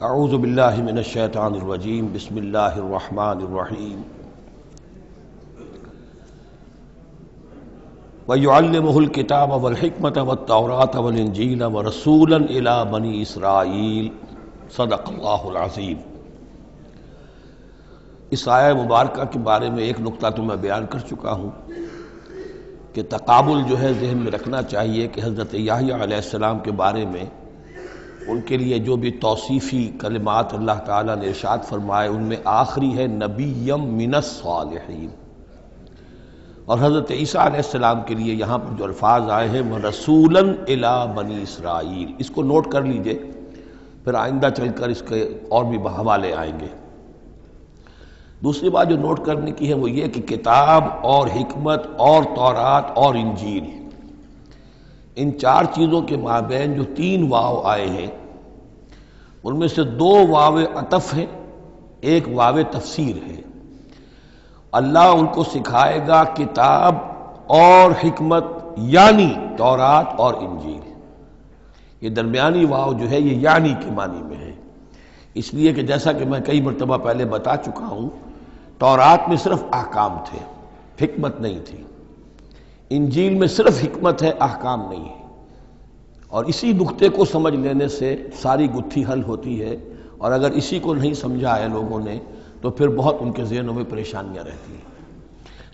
اعوذ باللہ من الشیطان الرجیم بسم اللہ الرحمن الرحیم وَيُعَلِّمُهُ الْكِتَابَ وَالْحِكْمَةَ وَالتَّوْرَاةَ وَالْإِنْجِيلَ وَرَسُولًا إِلَى بَنِي إِسْرَائِيلَ صدق اللہ العظیم۔ اس آیہ مبارکہ کے بارے میں ایک نقطہ تو میں بیان کر چکا ہوں کہ تقابل جو ہے ذہن میں رکھنا چاہیے کہ حضرت یحییٰ علیہ السلام کے بارے میں ان کے لیے جو بھی توصیفی کلمات اللہ تعالیٰ نے ارشاد فرمائے ان میں آخری ہے نبیم من الصالحین، اور حضرت عیسیٰ علیہ السلام کے لیے یہاں پر جو الفاظ آئے ہیں وہ رسولاً الی بنی اسرائیل، اس کو نوٹ کر لیجئے، پھر آئندہ چل کر اس کے اور بھی حوالے آئیں گے۔ دوسری بات جو نوٹ کرنے کی ہے وہ یہ کہ کتاب اور حکمت اور تورات اور انجیل، ان چار چیزوں کے مابین جو تین واو آئے ہیں ان میں سے دو واو عطف ہیں، ایک واو تفسیر ہے۔ اللہ ان کو سکھائے گا کتاب اور حکمت، یعنی تورات اور انجیل۔ یہ درمیانی واو جو ہے یہ یعنی کے معنی میں ہے، اس لیے کہ جیسا کہ میں کئی مرتبہ پہلے بتا چکا ہوں، تورات میں صرف احکام تھے، حکمت نہیں تھی۔ انجیل میں صرف حکمت ہے، احکام نہیں ہے، اور اسی نقطے کو سمجھ لینے سے ساری گتھی حل ہوتی ہے، اور اگر اسی کو نہیں سمجھا ہے لوگوں نے تو پھر بہت ان کے ذہنوں میں پریشانیاں رہتی ہیں۔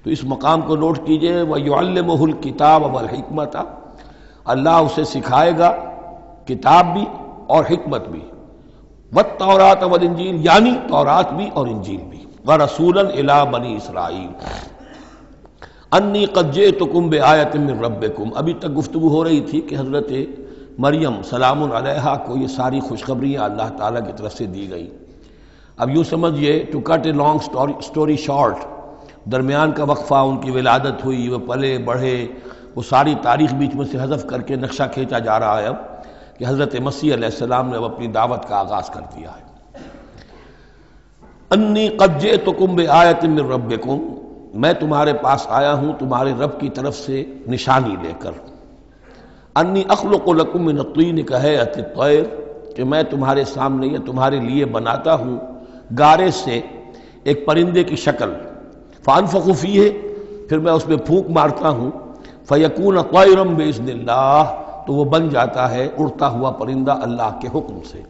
تو اس مقام کو نوٹ کیجئے، وَيُعَلِّمُهُ الْكِتَابَ وَالْحِكْمَةَ، اللہ اسے سکھائے گا کتاب بھی اور حکمت بھی، وَالتَّوْرَاةَ وَالْإِنْجِيلَ، یعنی تورات بھی اور انجیل بھی، وَرَسُولًا إِلَىٰ بَنِي إِسْرَائِيلَ انی قد جئتکم بآیۃ من ربکم۔ ابھی تک گفتگو ہو رہی تھی کہ حضرت مریم سلام علیہا کو یہ ساری خوشخبریاں اللہ تعالیٰ کی طرف سے دی گئی۔ اب یوں سمجھئے، to cut a long story short, درمیان کا وقفہ، ان کی ولادت ہوئی، وہ پلے بڑھے، وہ ساری تاریخ بیچ میں سے حذف کر کے نقشہ کھینچا جا رہا ہے اب کہ حضرت مسیح علیہ السلام نے اب اپنی دعوت کا آغاز کر دیا ہے۔ انی قد جئتکم بآیۃ من ربکم، میں تمہارے پاس آیا ہوں تمہارے رب کی طرف سے نشانی لے کر۔ انی اخلق لکم من الطین کہیئۃ الطیر، کہ میں تمہارے سامنے یا تمہارے لیے بناتا ہوں گارے سے ایک پرندے کی شکل، فانفخ فیہ، پھر میں اس میں پھونک مارتا ہوں، فیکون طیرا باذن اللہ، تو وہ بن جاتا ہے اڑتا ہوا پرندہ اللہ کے حکم سے۔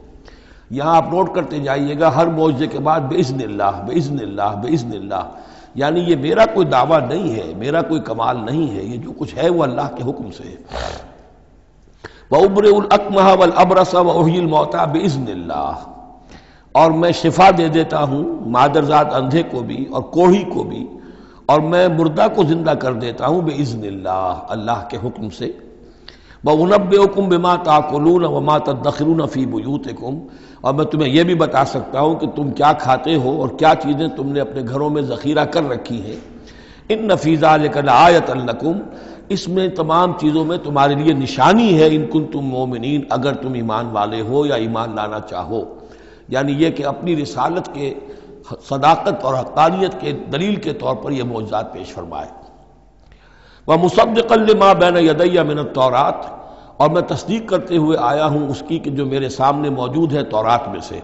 یہاں آپ نوٹ کرتے جائیے گا، ہر معجزے کے بعد باذن اللہ باذن اللہ باذن اللہ، یعنی یہ میرا کوئی دعویٰ نہیں ہے، میرا کوئی کمال نہیں ہے، یہ جو کچھ ہے وہ اللہ کے حکم سے ہے۔ وَأُبْرِئُ الْأَكْمَحَ وَالْأَبْرَصَ وَأُحْيِي الْمَوْتَىٰ بِإِذْنِ اللَّهِ، اور میں شفا دے دیتا ہوں مادرزاد اندھے کو بھی اور کوڑھی کو بھی، اور میں مردہ کو زندہ کر دیتا ہوں بِإِذْنِ اللَّهِ، اللہ کے حکم سے۔ وَأُنَبِّئُكُم بِمَا تَأْكُلُونَ وَمَا تَدَّخِرُونَ فِي بُيُوتِكُمْ، اور میں تمہیں یہ بھی بتا سکتا ہوں کہ تم کیا کھاتے ہو اور کیا چیزیں تم نے اپنے گھروں میں ذخیرہ کر رکھی ہیں۔ ان فی ذلک لآیۃ لکم، اس میں تمام چیزوں میں تمہارے لیے نشانی ہے، ان کنتم مومنین، اگر تم ایمان والے ہو یا ایمان لانا چاہو، یعنی یہ کہ اپنی رسالت کے صداقت اور حقانیت کے دلیل کے طور پر یہ معجزات پیش فرمائے۔ وَمُصَدِّقًا لِمَا بَيْنَ يَدَيَّ مِنَ التَّوْرَاةِ، اور میں تصدیق کرتے ہوئے آیا ہوں اس کی کہ جو میرے سامنے موجود ہے تورات میں سے۔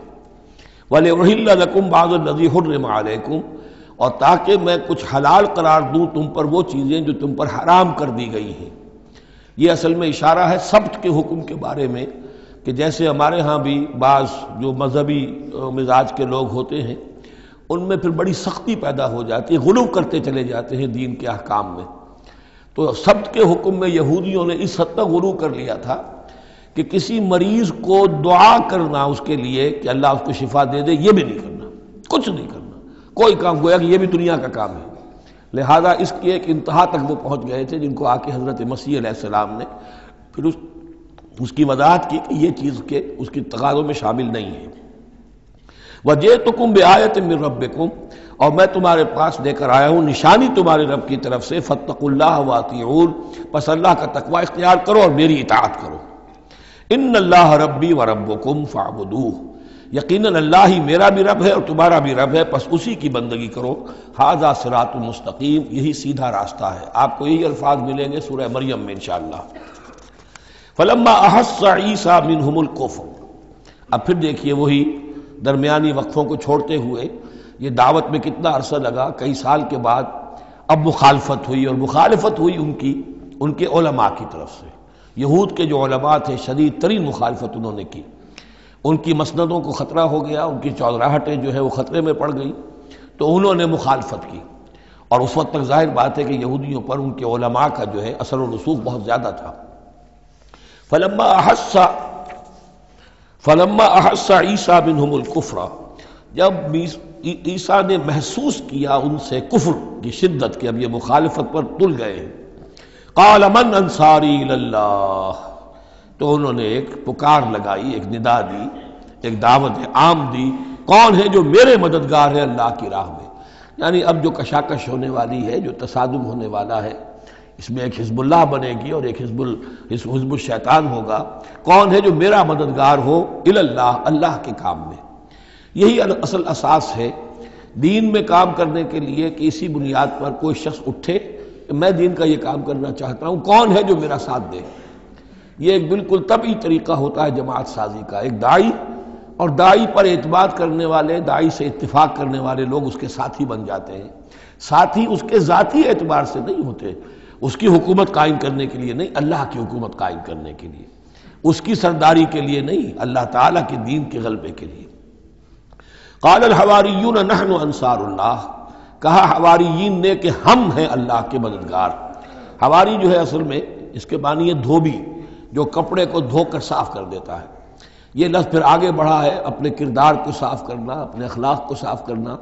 وَلِأُحِلَّ لَكُمْ بَعْضَ الَّذِي حُرِّمَ عَلَيْكُمْ، اور تاکہ میں کچھ حلال قرار دوں تم پر وہ چیزیں جو تم پر حرام کر دی گئی ہیں۔ یہ اصل میں اشارہ ہے سبت کے حکم کے بارے میں، کہ جیسے ہمارے ہاں بھی بعض جو مذہبی مزاج کے لوگ ہوتے ہیں ان میں پھر بڑی سختی پیدا ہو جاتی ہے، غلو کرتے چلے جاتے ہیں دین کے احکام میں۔ تو سبت کے حکم میں یہودیوں نے اس حد تک غلو کر لیا تھا کہ کسی مریض کو دعا کرنا اس کے لیے کہ اللہ اس کو شفا دے دے، یہ بھی نہیں کرنا، کچھ نہیں کرنا، کوئی کام، گویا کہ یہ بھی دنیا کا کام ہے۔ لہذا اس کی ایک انتہا تک وہ پہنچ گئے تھے جن کو آ کے حضرت مسیح علیہ السلام نے پھر اس کی وضاحت کی کہ یہ چیز کے اس کی تقاضوں میں شامل نہیں ہے۔ وَجِئْتُكُم بِآیَةٍ مِّن رَبِّكُمْ، اور میں تمہارے پاس لے کر آیا ہوں نشانی تمہارے رب کی طرف سے، فَاتَّقُوا اللَّهَ وَأَطِیعُونِ، پس اللہ کا تقوی اختیار کرو اور میری اطاعت کرو۔ ان اللہ ربی و ربکم فاعبدوہ، یقیناً اللہ ہی میرا بھی رب ہے اور تمہارا بھی رب ہے، پس اسی کی بندگی کرو۔ ھذا صراط مستقیم، یہی سیدھا راستہ ہے۔ آپ کو یہی الفاظ ملیں گے سورہ مریم میں انشاءاللہ۔ فلما احس عیسیٰ منہم الکفر، اب پھر دیکھیے وہی درمیانی وقفوں کو چھوڑتے ہوئے یہ دعوت میں کتنا عرصہ لگا، کئی سال کے بعد اب مخالفت ہوئی، اور مخالفت ہوئی ان کے علماء کی طرف سے۔ یہود کے جو علماء تھے شدید ترین مخالفت انہوں نے کی، ان کی مسندوں کو خطرہ ہو گیا، ان کی چودراہٹیں جو ہے وہ خطرے میں پڑ گئی، تو انہوں نے مخالفت کی۔ اور اس وقت تک ظاہر بات ہے کہ یہودیوں پر ان کے علماء کا جو ہے اثر و رسوخ بہت زیادہ تھا۔ فلما احس عیسیٰ منہم الکفر، جب عیسیٰ نے محسوس کیا ان سے کفر کی شدت کہ اب یہ مخالفت پر تل گئے ہیں، قال من انصاری الی اللہ، تو انہوں نے ایک پکار لگائی، ایک ندا دی، ایک دعوت عام دی، کون ہے جو میرے مددگار ہے اللہ کی راہ میں؟ یعنی اب جو کشاکش ہونے والی ہے، جو تصادم ہونے والا ہے، اس میں ایک حزب اللہ بنے گی اور ایک حزب الشیطان ہوگا، کون ہے جو میرا مددگار ہو الی اللہ، اللہ کے کام میں۔ یہی اصل اساس ہے دین میں کام کرنے کے لیے کہ اسی بنیاد پر کوئی شخص اٹھے کہ میں دین کا یہ کام کرنا چاہتا ہوں، کون ہے جو میرا ساتھ دے۔ یہ ایک بالکل طبعی طریقہ ہوتا ہے جماعت سازی کا، ایک داعی اور داعی پر اعتماد کرنے والے، داعی سے اتفاق کرنے والے لوگ اس کے ساتھی بن جاتے ہیں۔ ساتھی اس کے ذاتی اعتبار سے نہیں ہوتے، اس کی حکومت قائم کرنے کے لیے نہیں، اللہ کی حکومت قائم کرنے کے لیے، اس کی سرداری کے لیے نہیں، اللہ تعالیٰ کے دین کے غلبے کے لیے۔ قال الحواریون نحن انصار اللہ، کہا حواریین نے کہ ہم ہیں اللہ کے مددگار۔ حواری جو ہے اصل میں اس کے معنی ہے دھوبی، جو کپڑے کو دھو کر صاف کر دیتا ہے۔ یہ لفظ پھر آگے بڑھا ہے اپنے کردار کو صاف کرنا، اپنے اخلاق کو صاف کرنا،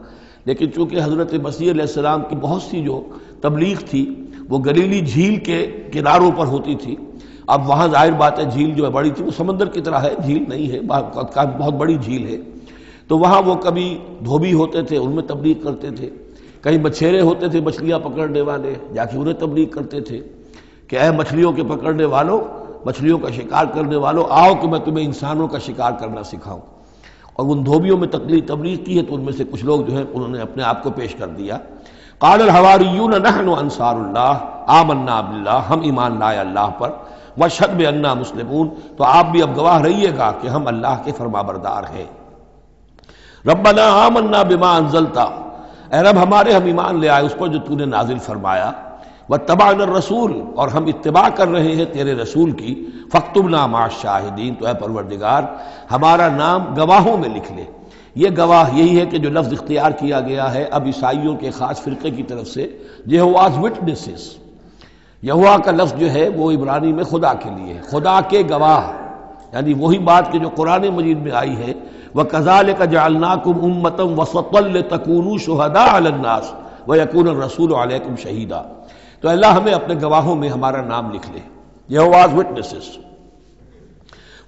لیکن چونکہ حضرت مسیح علیہ السلام کی بہت سی جو تبلیغ تھی وہ گلیلی جھیل کے کناروں پر ہوتی تھی، اب وہاں ظاہر بات ہے جھیل جو ہے بڑی تھی، وہ سمندر کی طرح ہے، جھیل نہیں ہے، بہت بڑی جھیل ہے، تو وہاں وہ کبھی دھوبی ہوتے تھے، ان میں تبلیغ کرتے تھے، کہیں مچھیرے ہوتے تھے مچھلیاں پکڑنے والے، جا کے انہیں تبلیغ کرتے تھے کہ اے مچھلیوں کے پکڑنے والوں، مچھلیوں کا شکار کرنے والوں، آؤ کہ میں تمہیں انسانوں کا شکار کرنا سکھاؤں۔ اور ان دھوبیوں میں تبلیغ کی ہے تو ان میں سے کچھ لوگ جو ہے انہوں نے اپنے آپ کو پیش کر دیا۔ قال الحواریون نحن انصار اللہ آمنا باللہ، ہم ایمان لائے اللہ پر، واشہد بأننا مسلمون، تو آپ بھی اب گواہ رہیے گا کہ ہم اللہ کے فرمانبردار ہیں۔ ربنا آمنا بما انزلتا، اے رب ہمارے ہم ایمان لے آئے اس پر جو تو نے نازل فرمایا، واتبعنا الرسول، اور ہم اتباع کر رہے ہیں تیرے رسول کی، فاکتبنا مع الشاہدین، تو اے پروردگار ہمارا نام گواہوں میں لکھ لے۔ یہ گواہ یہی ہے کہ جو لفظ اختیار کیا گیا ہے اب عیسائیوں کے خاص فرقے کی طرف سے، یہواز وٹنسز، یہوا کا لفظ جو ہے وہ عبرانی میں خدا کے لیے ہے، خدا کے گواہ، یعنی وہی بات کہ جو قرآن مجید میں آئی ہے، وَكَذَلِكَ جَعَلْنَاكُمْ أُمَّةً وَسَطًا لِتَكُونُوا شُهَدَاءَ عَلَى النَّاسِ وَيَكُونَ الرَّسُولُ عَلَيْكُمْ شَهِيدًا، تو اللہ ہمیں اپنے گواہوں میں ہمارا نام لکھ لے، یہواز وٹنسز۔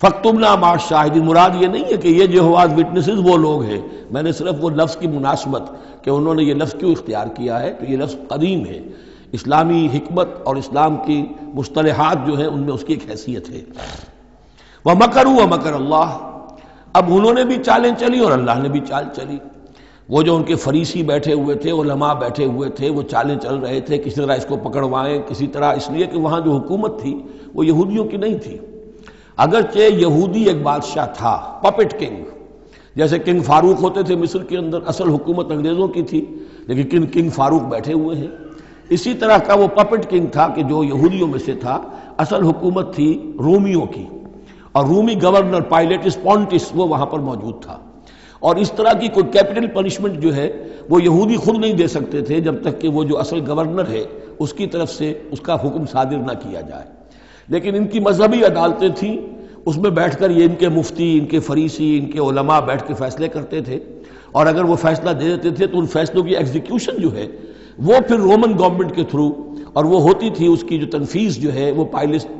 فاکتبنا مع الشاہدین، مراد یہ نہیں ہے کہ یہ یہواز وٹنسز وہ لوگ ہیں، میں نے صرف وہ لفظ کی مناسبت کہ انہوں نے یہ لفظ کیوں اختیار کیا ہے، تو یہ لفظ قدیم ہے، اسلامی حکمت اور اسلام کی مصطلحات جو ہیں ان میں اس کی ایک حیثیت ہے۔ وَمَكَرُوا وَمَكَرَ اللَّهُ، اب انہوں نے بھی چالیں چلی اور اللہ نے بھی چال چلی۔ وہ جو ان کے فریسی بیٹھے ہوئے تھے، علماء بیٹھے ہوئے تھے، وہ چالیں چل رہے تھے کسی طرح اس کو پکڑوائیں، کسی طرح، اس لیے کہ وہاں جو حکومت تھی وہ یہودیوں کی نہیں تھی، اگرچہ یہودی ایک بادشاہ تھا، پپٹ کنگ، جیسے کنگ فاروق ہوتے تھے مصر کے اندر، اصل حکومت انگریزوں کی تھی لیکن کنگ فاروق بیٹھے ہوئے ہیں، اسی طرح کا وہ پپٹ کنگ تھا کہ جو یہودیوں میں سے تھا، اصل حکومت تھی رومیوں کی، اور رومی گورنر پائلیٹس پونٹس وہ وہاں پر موجود تھا، اور اس طرح کی کوئی کیپٹل پنشمنٹ جو ہے وہ یہودی خود نہیں دے سکتے تھے جب تک کہ وہ جو اصل گورنر ہے اس کی طرف سے اس کا حکم صادر نہ کیا جائے، لیکن ان کی مذہبی عدالتیں تھیں، اس میں بیٹھ کر یہ ان کے مفتی، ان کے فریسی، ان کے علماء بیٹھ کے فیصلے کرتے تھے، اور اگر وہ فیصلہ دے دیتے تھے تو ان فیصلوں کی ایگزیکیوشن جو ہے وہ پھر رومن گورنمنٹ کے تھرو، اور وہ ہوتی تھی اس کی جو تنفیذ جو ہے وہ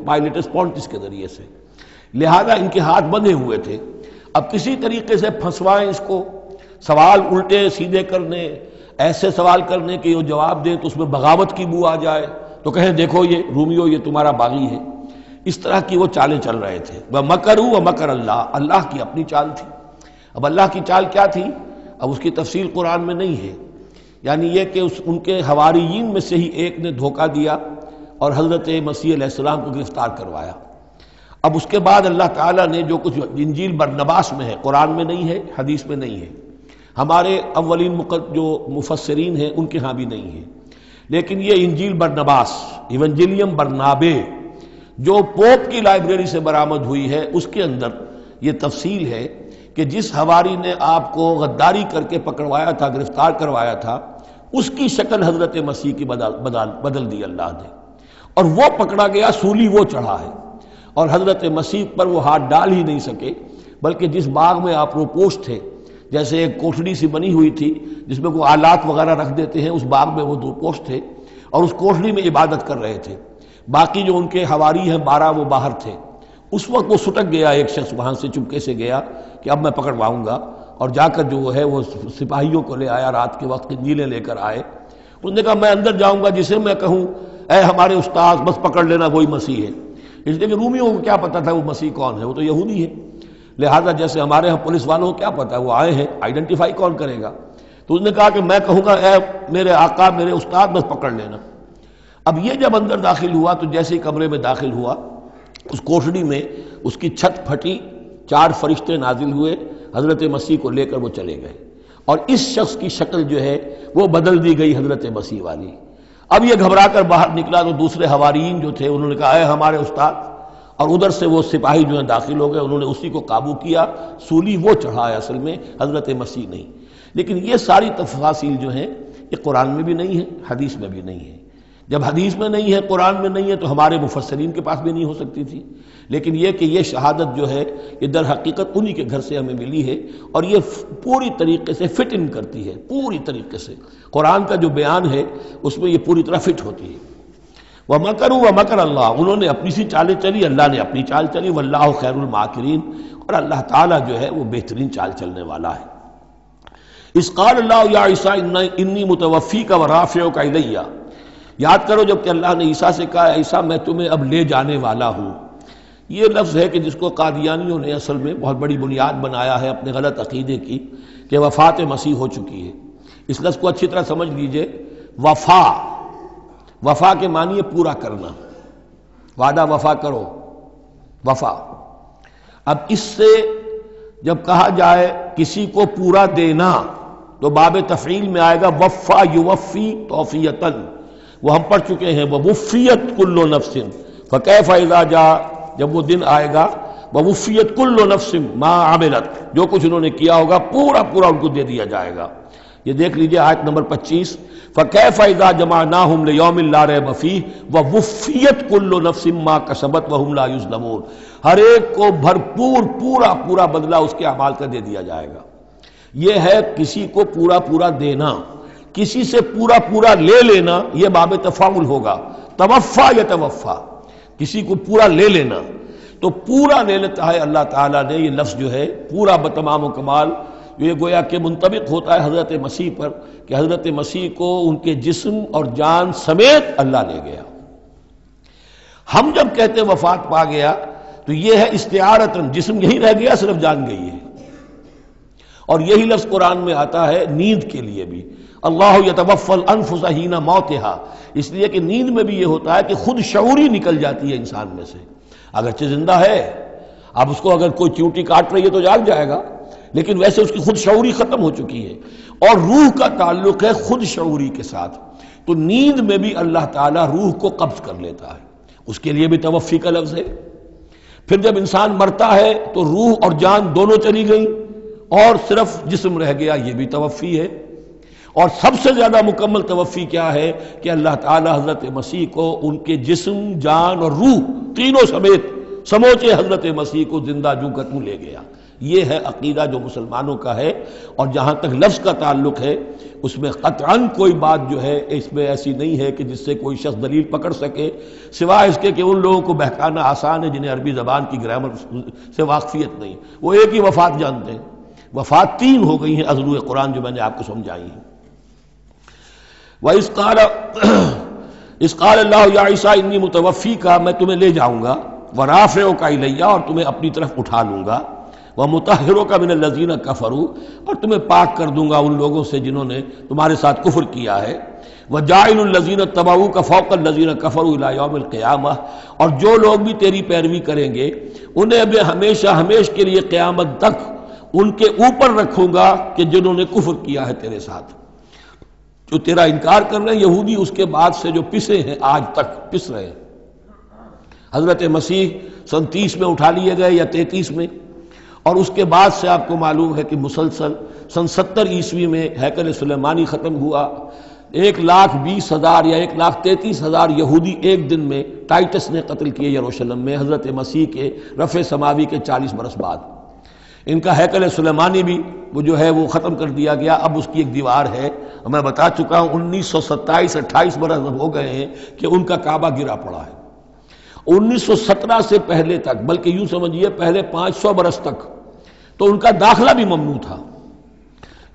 پائلیٹس پونٹس کے ذریعے سے، لہذا ان کے ہاتھ بندھے ہوئے تھے۔ اب کسی طریقے سے پھنسوائیں اس کو، سوال الٹے سیدھے کرنے، ایسے سوال کرنے کہ وہ جواب دیں تو اس میں بغاوت کی بو آ جائے تو کہیں دیکھو یہ رومیو یہ تمہارا باغی ہے، اس طرح کی وہ چالیں چل رہے تھے۔ وَمَكَرُوا وَمَكَرَ اللَّهُ، اللہ کی اپنی چال تھی۔ اب اللہ کی چال کیا تھی، اب اس کی تفصیل قرآن میں نہیں ہے، یعنی یہ کہ ان کے حواریین میں سے ہی ایک نے دھوکہ دیا اور حضرت مسیح علیہ السلام کو گرفتار کروایا۔ اب اس کے بعد اللہ تعالیٰ نے جو کچھ انجیل برنباس میں ہے، قرآن میں نہیں ہے، حدیث میں نہیں ہے، ہمارے اولین جو مفسرین ہیں ان کے ہاں بھی نہیں ہے، لیکن یہ انجیل برنباس، ایونجیلیم برنابے، جو پوپ کی لائبریری سے برآمد ہوئی ہے، اس کے اندر یہ تفصیل ہے کہ جس حواری نے آپ کو غداری کر کے پکڑوایا تھا، گرفتار کروایا تھا، اس کی شکل حضرت مسیح کی بدل دی اللہ نے، اور وہ پکڑا گیا، سولی وہ چڑھا ہے، اور حضرت مسیح پر وہ ہاتھ ڈال ہی نہیں سکے، بلکہ جس باغ میں آپ روپوش تھے، جیسے ایک کوٹھڑی سی بنی ہوئی تھی جس میں کوئی آلات وغیرہ رکھ دیتے ہیں، اس باغ میں وہ روپوش تھے اور اس کوٹھڑی میں عبادت کر رہے تھے، باقی جو ان کے حواری ہیں 12 وہ باہر تھے۔ اس وقت وہ سٹک گیا، ایک شخص وہاں سے چپکے سے گیا کہ اب میں پکڑواؤں گا، اور جا کر جو ہے وہ سپاہیوں کو لے آیا، رات کے وقت قندیلیں لے کر آئے، اس نے کہا میں اندر جاؤں گا، جسے میں کہوں اے ہمارے استاد بس پکڑ لینا وہی مسیح ہے، اس لیے کہ رومیوں کو کیا پتا تھا وہ مسیح کون ہے، وہ تو یہودی ہے، لہذا جیسے ہمارے ہاں پولیس والوں کو کیا پتا وہ آئے ہیں، آئیڈینٹیفائی کون کرے گا، تو اس نے کہا کہ میں کہوں گا اے میرے آقا میرے استاد بس پکڑ لینا۔ اب یہ جب اندر داخل ہوا تو جیسے ہی کمرے میں داخل ہوا، اس کوٹھڑی میں اس کی چھت پھٹی، 4 فرشتے نازل ہوئے، حضرت مسیح کو لے کر وہ چلے گئے، اور اس شخص کی شکل جو ہے وہ بدل دی گئی حضرت مسیح والی۔ اب یہ گھبرا کر باہر نکلا تو دوسرے حواریین جو تھے انہوں نے کہا اے ہمارے استاد، اور ادھر سے وہ سپاہی جو ہیں داخل ہو گئے، انہوں نے اسی کو قابو کیا، سولی وہ چڑھا ہے اصل میں، حضرت مسیح نہیں۔ لیکن یہ ساری تفاصیل جو ہیں یہ قرآن میں بھی نہیں ہے، حدیث میں بھی نہیں ہے۔ جب حدیث میں نہیں ہے، قرآن میں نہیں ہے، تو ہمارے مفسرین کے پاس بھی نہیں ہو سکتی تھی، لیکن یہ کہ یہ شہادت جو ہے یہ در حقیقت انہی کے گھر سے ہمیں ملی ہے، اور یہ پوری طریقے سے فٹ ان کرتی ہے، پوری طریقے سے قرآن کا جو بیان ہے اس میں یہ پوری طرح فٹ ہوتی ہے۔ وَمَكَرُوا وَمَكَرَ اللَّهُ، انہوں نے اپنی سی چالیں چلی، اللہ نے اپنی چال چلی، وَاللَّهُ خَيْرُ الْمَاكِرِينَ، اور اللہ تعالیٰ جو ہے وہ بہترین چال چلنے والا ہے۔ اِذْ قَالَ اللَّهُ يَا عِيسَىٰ إِنِّي مُتَوَفِّيكَ وَرَافِعُكَ إِلَيَّ، یاد کرو جب کہ اللہ نے عیسیٰ سے کہا عیسیٰ میں تمہیں اب لے جانے والا ہوں، یہ لفظ ہے کہ جس کو قادیانیوں نے اصل میں بہت بڑی بنیاد بنایا ہے اپنے غلط عقیدے کی، کہ وفات مسیح ہو چکی ہے۔ اس لفظ کو اچھی طرح سمجھ لیجئے، وفا کے معنی ہے پورا کرنا، وعدہ وفا کرو، وفا۔ اب اس سے جب کہا جائے کسی کو پورا دینا تو باب تفعیل میں آئے گا وفا یوفی توفیتاً، وہ ہم پڑھ چکے ہیں، ووفیت کل نفس فکیف اذا جاء، جب وہ دن آئے گا ووفیت کل نفس ما عملت، جو کچھ انہوں نے کیا ہوگا پورا پورا ان کو دے دیا جائے گا۔ یہ دیکھ لیجئے آیت نمبر 25، فکیف اذا جمعناہم لیوم لا ریب فیہ ووفیت کل نفس ما کسبت وہم لا یظلمون، ہر ایک کو بھرپور پورا پورا بدلہ اس کے اعمال کا دے دیا جائے گا۔ یہ ہے کسی کو پورا پورا دینا، کسی سے پورا پورا لے لینا یہ باب تفاعل ہوگا، توفا یا توفا، کسی کو پورا لے لینا، تو پورا لے لیتا ہے اللہ تعالیٰ نے، یہ لفظ جو ہے پورا بتمام و کمال، یہ گویا کہ منطبق ہوتا ہے حضرت مسیح پر، کہ حضرت مسیح کو ان کے جسم اور جان سمیت اللہ لے گیا۔ ہم جب کہتے ہیں وفات پا گیا تو یہ ہے استعارتاً، جسم یہی رہ گیا صرف جان گئی ہے، اور یہی لفظ قرآن میں آتا ہے نیند کے لیے بھی، اللہ یتوفی الانفس حین موتها، اس لیے کہ نیند میں بھی یہ ہوتا ہے کہ خود شعوری نکل جاتی ہے انسان میں سے، اگرچہ زندہ ہے، اب اس کو اگر کوئی چیونٹی کاٹ رہی ہے تو جاگ جائے گا، لیکن ویسے اس کی خود شعوری ختم ہو چکی ہے، اور روح کا تعلق ہے خود شعوری کے ساتھ، تو نیند میں بھی اللہ تعالیٰ روح کو قبض کر لیتا ہے، اس کے لیے بھی توفی کا لفظ ہے۔ پھر جب انسان مرتا ہے تو روح اور جان دونوں چلی گئیں اور صرف جسم رہ گیا، یہ بھی توفی ہے۔ اور سب سے زیادہ مکمل توفی کیا ہے کہ اللہ تعالی حضرت مسیح کو ان کے جسم، جان اور روح تینوں سمیت سموچے حضرت مسیح کو زندہ جو کا توں لے گیا۔ یہ ہے عقیدہ جو مسلمانوں کا ہے، اور جہاں تک لفظ کا تعلق ہے اس میں قطعاً کوئی بات جو ہے اس میں ایسی نہیں ہے کہ جس سے کوئی شخص دلیل پکڑ سکے، سوائے اس کے کہ ان لوگوں کو بہکانا آسان ہے جنہیں عربی زبان کی گرامر سے واقفیت نہیں، وہ ایک ہی وفات جانتے ہیں۔ وفات 3 ہو گئی ہیں اضرو قرآن جو میں نے آپ کو سمجھائی ہیں۔ وَإِذْ قَالَ اللَّهُ يَا عِيسَىٰ إِنِّي مُتَوَفِّيكَ، میں تمہیں لے جاؤں گا، وَرَافِعُكَ إِلَيَّ، اور تمہیں اپنی طرف اٹھا لوں گا، وَمُطَهِّرُكَ مِنَ الَّذِينَ كَفَرُوا، اور تمہیں پاک کر دوں گا ان لوگوں سے جنہوں نے تمہارے ساتھ کفر کیا ہے، وَجَاعِلُ الَّذِينَ اتَّبَعُوكَ فَوْقَ الَّذِينَ كَفَرُوا إِلَى يَوْمِ الْقِيَامَةِ، اور جو لوگ بھی تیری پیروی کریں گے انہیں اب ہمیشہ ہمیش کے لیے قیامت تک ان کے اوپر رکھوں گا کہ جنہوں نے کفر کیا ہے تیرے ساتھ، جو تیرا انکار کر رہے ہیں یہودی، اس کے بعد سے جو پسے ہیں آج تک پس رہے ہیں۔ حضرت مسیح سن 30 میں اٹھا لیے گئے یا 33 میں، اور اس کے بعد سے آپ کو معلوم ہے کہ مسلسل سن 70 عیسوی میں ہیکل سلیمانی ختم ہوا، 1,20,000 یا 1,33,000 یہودی ایک دن میں ٹائٹس نے قتل کیے یروشلم میں، حضرت مسیح کے رفع سماوی کے 40 برس بعد۔ ان کا ہیکل سلیمانی بھی وہ جو ہے وہ ختم کر دیا گیا، اب اس کی ایک دیوار ہے، میں بتا چکا ہوں 1927-28 برس ہو گئے ہیں کہ ان کا کعبہ گرا پڑا ہے۔ 1917 سے پہلے تک، بلکہ یوں سمجھیے پہلے 500 برس تک تو ان کا داخلہ بھی ممنوع تھا۔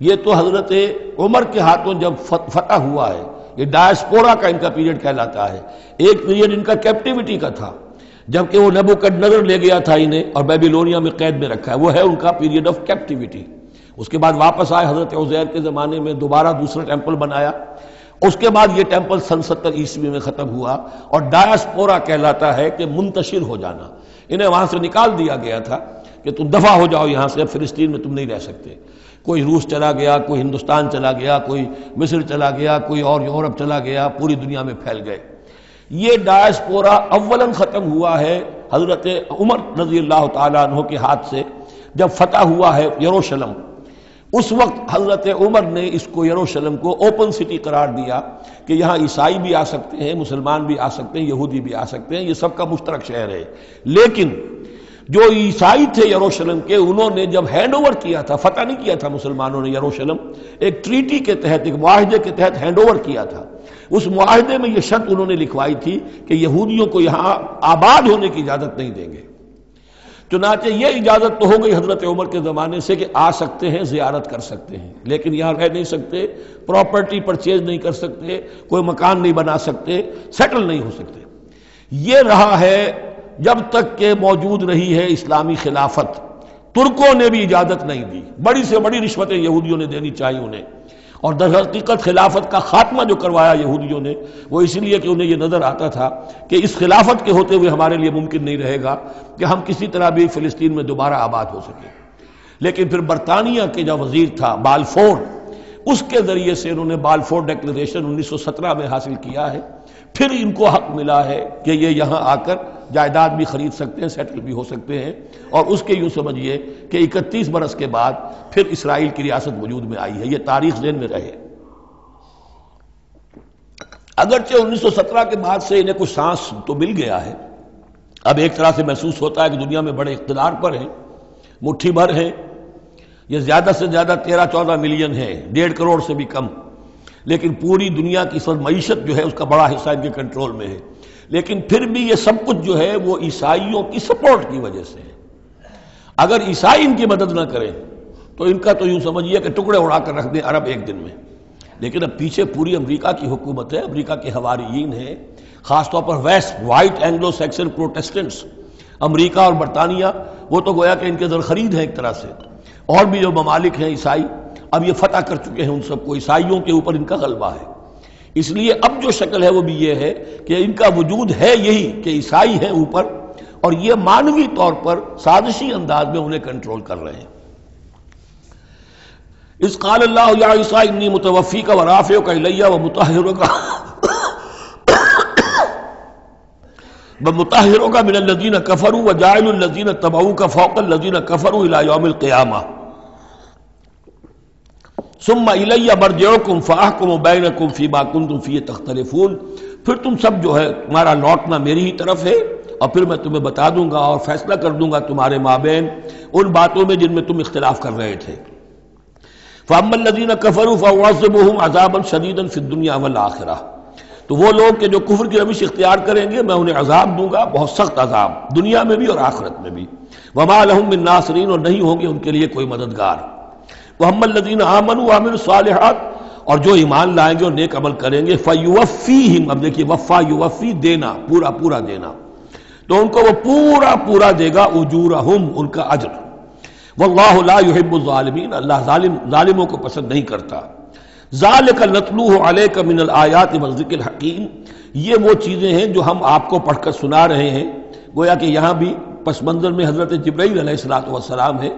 یہ تو حضرت عمر کے ہاتھوں جب فتح ہوا ہے، یہ ڈائسپورا کا ان کا پیریڈ کہلاتا ہے، ایک پیریڈ ان کا کیپٹیوٹی کا تھا، جبکہ وہ نبوکڈنیزر لے گیا تھا انہیں اور بیبیلونیا میں قید میں رکھا ہے، وہ ہے ان کا پیریڈ آف کیپٹیوٹی۔ اس کے بعد واپس آئے حضرت عزیر کے زمانے میں، دوبارہ دوسرا ٹیمپل بنایا، اس کے بعد یہ ٹیمپل سن 70 عیسوی میں ختم ہوا، اور ڈائسپورا کہلاتا ہے کہ منتشر ہو جانا، انہیں وہاں سے نکال دیا گیا تھا کہ تم دفع ہو جاؤ یہاں سے، اب فلسطین میں تم نہیں رہ سکتے۔ کوئی روس چلا گیا، کوئی ہندوستان چلا گیا، کوئی مصر چلا گیا، کوئی اور یورپ چلا گیا، پوری دنیا میں پھیل گئے۔ یہ ڈائسپورا اولاً ختم ہوا ہے حضرت عمر رضی اللہ تعالیٰ عنہ کے ہاتھ سے، جب فتح ہوا ہے یروشلم، اس وقت حضرت عمر نے اس کو یروشلم کو اوپن سٹی قرار دیا کہ یہاں عیسائی بھی آ سکتے ہیں، مسلمان بھی آ سکتے ہیں، یہودی بھی آ سکتے ہیں، یہ سب کا مشترک شہر ہے۔ لیکن جو عیسائی تھے یروشلم کے، انہوں نے جب ہینڈ اوور کیا تھا، فتح نہیں کیا تھا مسلمانوں نے یروشلم، ایک ٹریٹی کے تحت، ایک معاہدے کے تحت ہینڈ اوور کیا تھا۔ اس معاہدے میں یہ شرط انہوں نے لکھوائی تھی کہ یہودیوں کو یہاں آباد ہونے کی اجازت نہیں دیں گے۔ چنانچہ یہ اجازت تو ہو گئی حضرت عمر کے زمانے سے کہ آ سکتے ہیں، زیارت کر سکتے ہیں، لیکن یہاں رہ نہیں سکتے، پراپرٹی پرچیز نہیں کر سکتے، کوئی مکان نہیں بنا سکتے، سیٹل نہیں ہو سکتے۔ یہ رہا ہے جب تک کہ موجود رہی ہے اسلامی خلافت۔ ترکوں نے بھی اجازت نہیں دی، بڑی سے بڑی رشوتیں یہودیوں نے دینی چاہیے انہیں، اور در حقیقت خلافت کا خاتمہ جو کروایا یہودیوں نے، وہ اس لیے کہ انہیں یہ نظر آتا تھا کہ اس خلافت کے ہوتے ہوئے ہمارے لیے ممکن نہیں رہے گا کہ ہم کسی طرح بھی فلسطین میں دوبارہ آباد ہو سکیں۔ لیکن پھر برطانیہ کے جو وزیر تھا بالفور، اس کے ذریعے سے انہوں نے بالفور ڈیکلریشن 1917 میں حاصل کیا ہے، پھر ان کو حق ملا ہے کہ یہ یہاں آ کر جائیداد بھی خرید سکتے ہیں، سیٹل بھی ہو سکتے ہیں، اور اس کے یوں سمجھیے کہ 31 برس کے بعد پھر اسرائیل کی ریاست وجود میں آئی ہے۔ یہ تاریخ ذہن میں رہے۔ اگرچہ 1917 کے بعد سے انہیں کچھ سانس تو مل گیا ہے، اب ایک طرح سے محسوس ہوتا ہے کہ دنیا میں بڑے اقتدار پر ہیں، مٹھی بھر ہیں، یہ زیادہ سے زیادہ 13-14 ملین ہے، 1.5 کروڑ سے بھی کم، لیکن پوری دنیا کی سب معیشت جو ہے اس کا بڑا حصہ ان کے کنٹرول میں ہے۔ لیکن پھر بھی یہ سب کچھ جو ہے وہ عیسائیوں کی سپورٹ کی وجہ سے ہے۔ اگر عیسائی ان کی مدد نہ کریں تو ان کا تو یوں سمجھیے کہ ٹکڑے اڑا کر رکھ دیں عرب ایک دن میں۔ لیکن اب پیچھے پوری امریکہ کی حکومت ہے، امریکہ کے حواریین ہیں، خاص طور پر west white Anglo Saxon Protestants, امریکہ اور برطانیہ، وہ تو گویا کہ ان کے زرخرید ہیں ایک طرح سے، اور بھی جو ممالک ہیں عیسائی، اب یہ فتح کر چکے ہیں ان سب کو، عیسائیوں کے اوپر ان کا غلبہ ہے۔ اس لیے اب جو شکل ہے وہ بھی یہ ہے کہ ان کا وجود ہے یہی کہ عیسائی ہیں اوپر، اور یہ مانوی طور پر سازشی انداز میں انہیں کنٹرول کر رہے ہیں۔ اذ قال اللہ یا عیسیٰ انی متوفیک ورافعک الی ومطہرک من الذین کفروا وجاعل الذین اتبعوک فوق الذین کفروا الی یوم القیامہ ثم الی مرجعکم فاحکم بینکم فیما کنتم فیہ تختلفون۔ پھر تم سب جو ہے تمہارا لوٹنا میری ہی طرف ہے، اور پھر میں تمہیں بتا دوں گا اور فیصلہ کر دوں گا تمہارے مابین ان باتوں میں جن میں تم اختلاف کر رہے تھے۔ فَأَمَّا الَّذِينَ كَفَرُوا فَأُعَذِّبُهُمْ عَذَابًا شَدِيدًا فِي الدُّنْيَا وَالْآخِرَةِ، تو وہ لوگ کہ جو کفر کی روش اختیار کریں گے میں انہیں عذاب دوں گا، بہت سخت عذاب، دنیا میں بھی اور آخرت میں بھی۔ وَمَا لَهُم مِّن نَاصِرِينَ، اور نہیں ہوں گے ان کے لیے کوئی مددگار۔ وَأَمَّا الَّذِينَ آمَنُوا وَعَمِلُوا الصَّالِحَاتِ، اور جو ایمان لائیں گے اور نیک عمل کریں گے، فَيُوَفِّيهِمْ، اب دیکھیے وفا یوفی دینا، پورا پورا دینا، تو ان کو وہ پورا پورا دے گا، اجورہم، ان کا اجر، واللہ لا يحب الظالمین، اللہ ظالموں کو پسند نہیں کرتا۔ ذالک نتلوہ علیک من الآیات والذکر الحکیم، یہ وہ چیزیں ہیں جو ہم آپ کو پڑھ کر سنا رہے ہیں۔ گویا کہ یہاں بھی پس منظر میں حضرت جبرائیل علیہ الصلوۃ والسلام ہے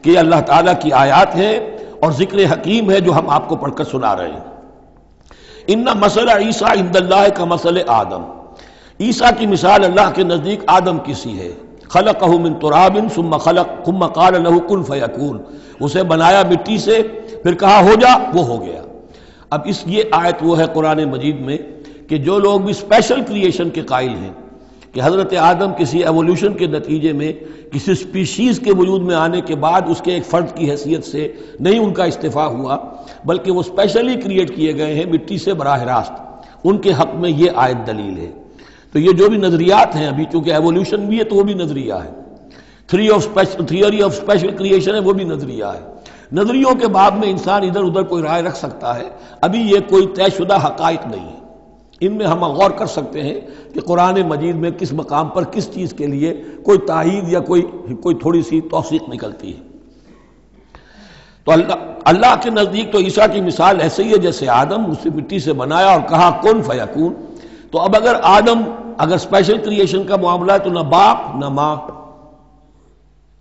کہ یہ اللہ تعالیٰ کی آیات ہیں اور ذکر حکیم ہے جو ہم آپ کو پڑھ کر سنا رہے ہیں۔ ان مثل عیسیٰ عند اللہ کا مثل آدم، عیسیٰ کی مثال اللہ کے نزدیک آدم کی سی ہے۔ خلقہ من تراب ثم قال له کن فیکون، اسے بنایا مٹی سے پھر کہا ہو جا، وہ ہو گیا۔ اب یہ آیت وہ ہے قرآن مجید میں کہ جو لوگ بھی اسپیشل کریشن کے قائل ہیں کہ حضرت آدم کسی ایولیوشن کے نتیجے میں کسی سپیشیز کے وجود میں آنے کے بعد اس کے ایک فرد کی حیثیت سے نہیں ان کا استفاع ہوا، بلکہ وہ اسپیشلی کریٹ کیے گئے ہیں مٹی سے براہ راست، ان کے حق میں یہ آیت دلیل ہے۔ تو یہ جو بھی نظریات ہیں ابھی، چونکہ ایولیوشن بھی ہے تو وہ بھی نظریہ ہے، تھیوری آف اسپیشل کریشن ہے وہ بھی نظریہ ہے۔ نظریوں کے باب میں انسان ادھر ادھر کوئی رائے رکھ سکتا ہے، ابھی یہ کوئی طے شدہ حقائق نہیں ہے۔ ان میں ہم غور کر سکتے ہیں کہ قرآن مجید میں کس مقام پر کس چیز کے لیے کوئی تائید یا کوئی تھوڑی سی توثیق نکلتی ہے۔ تو اللہ کے نزدیک تو عیسیٰ کی مثال ایسے ہی ہے جیسے آدم، اسے مٹی سے بنایا اور کہا کن فیکون۔ تو اب اگر اسپیشل کریشن کا معاملہ ہے تو نہ باپ نہ ماں،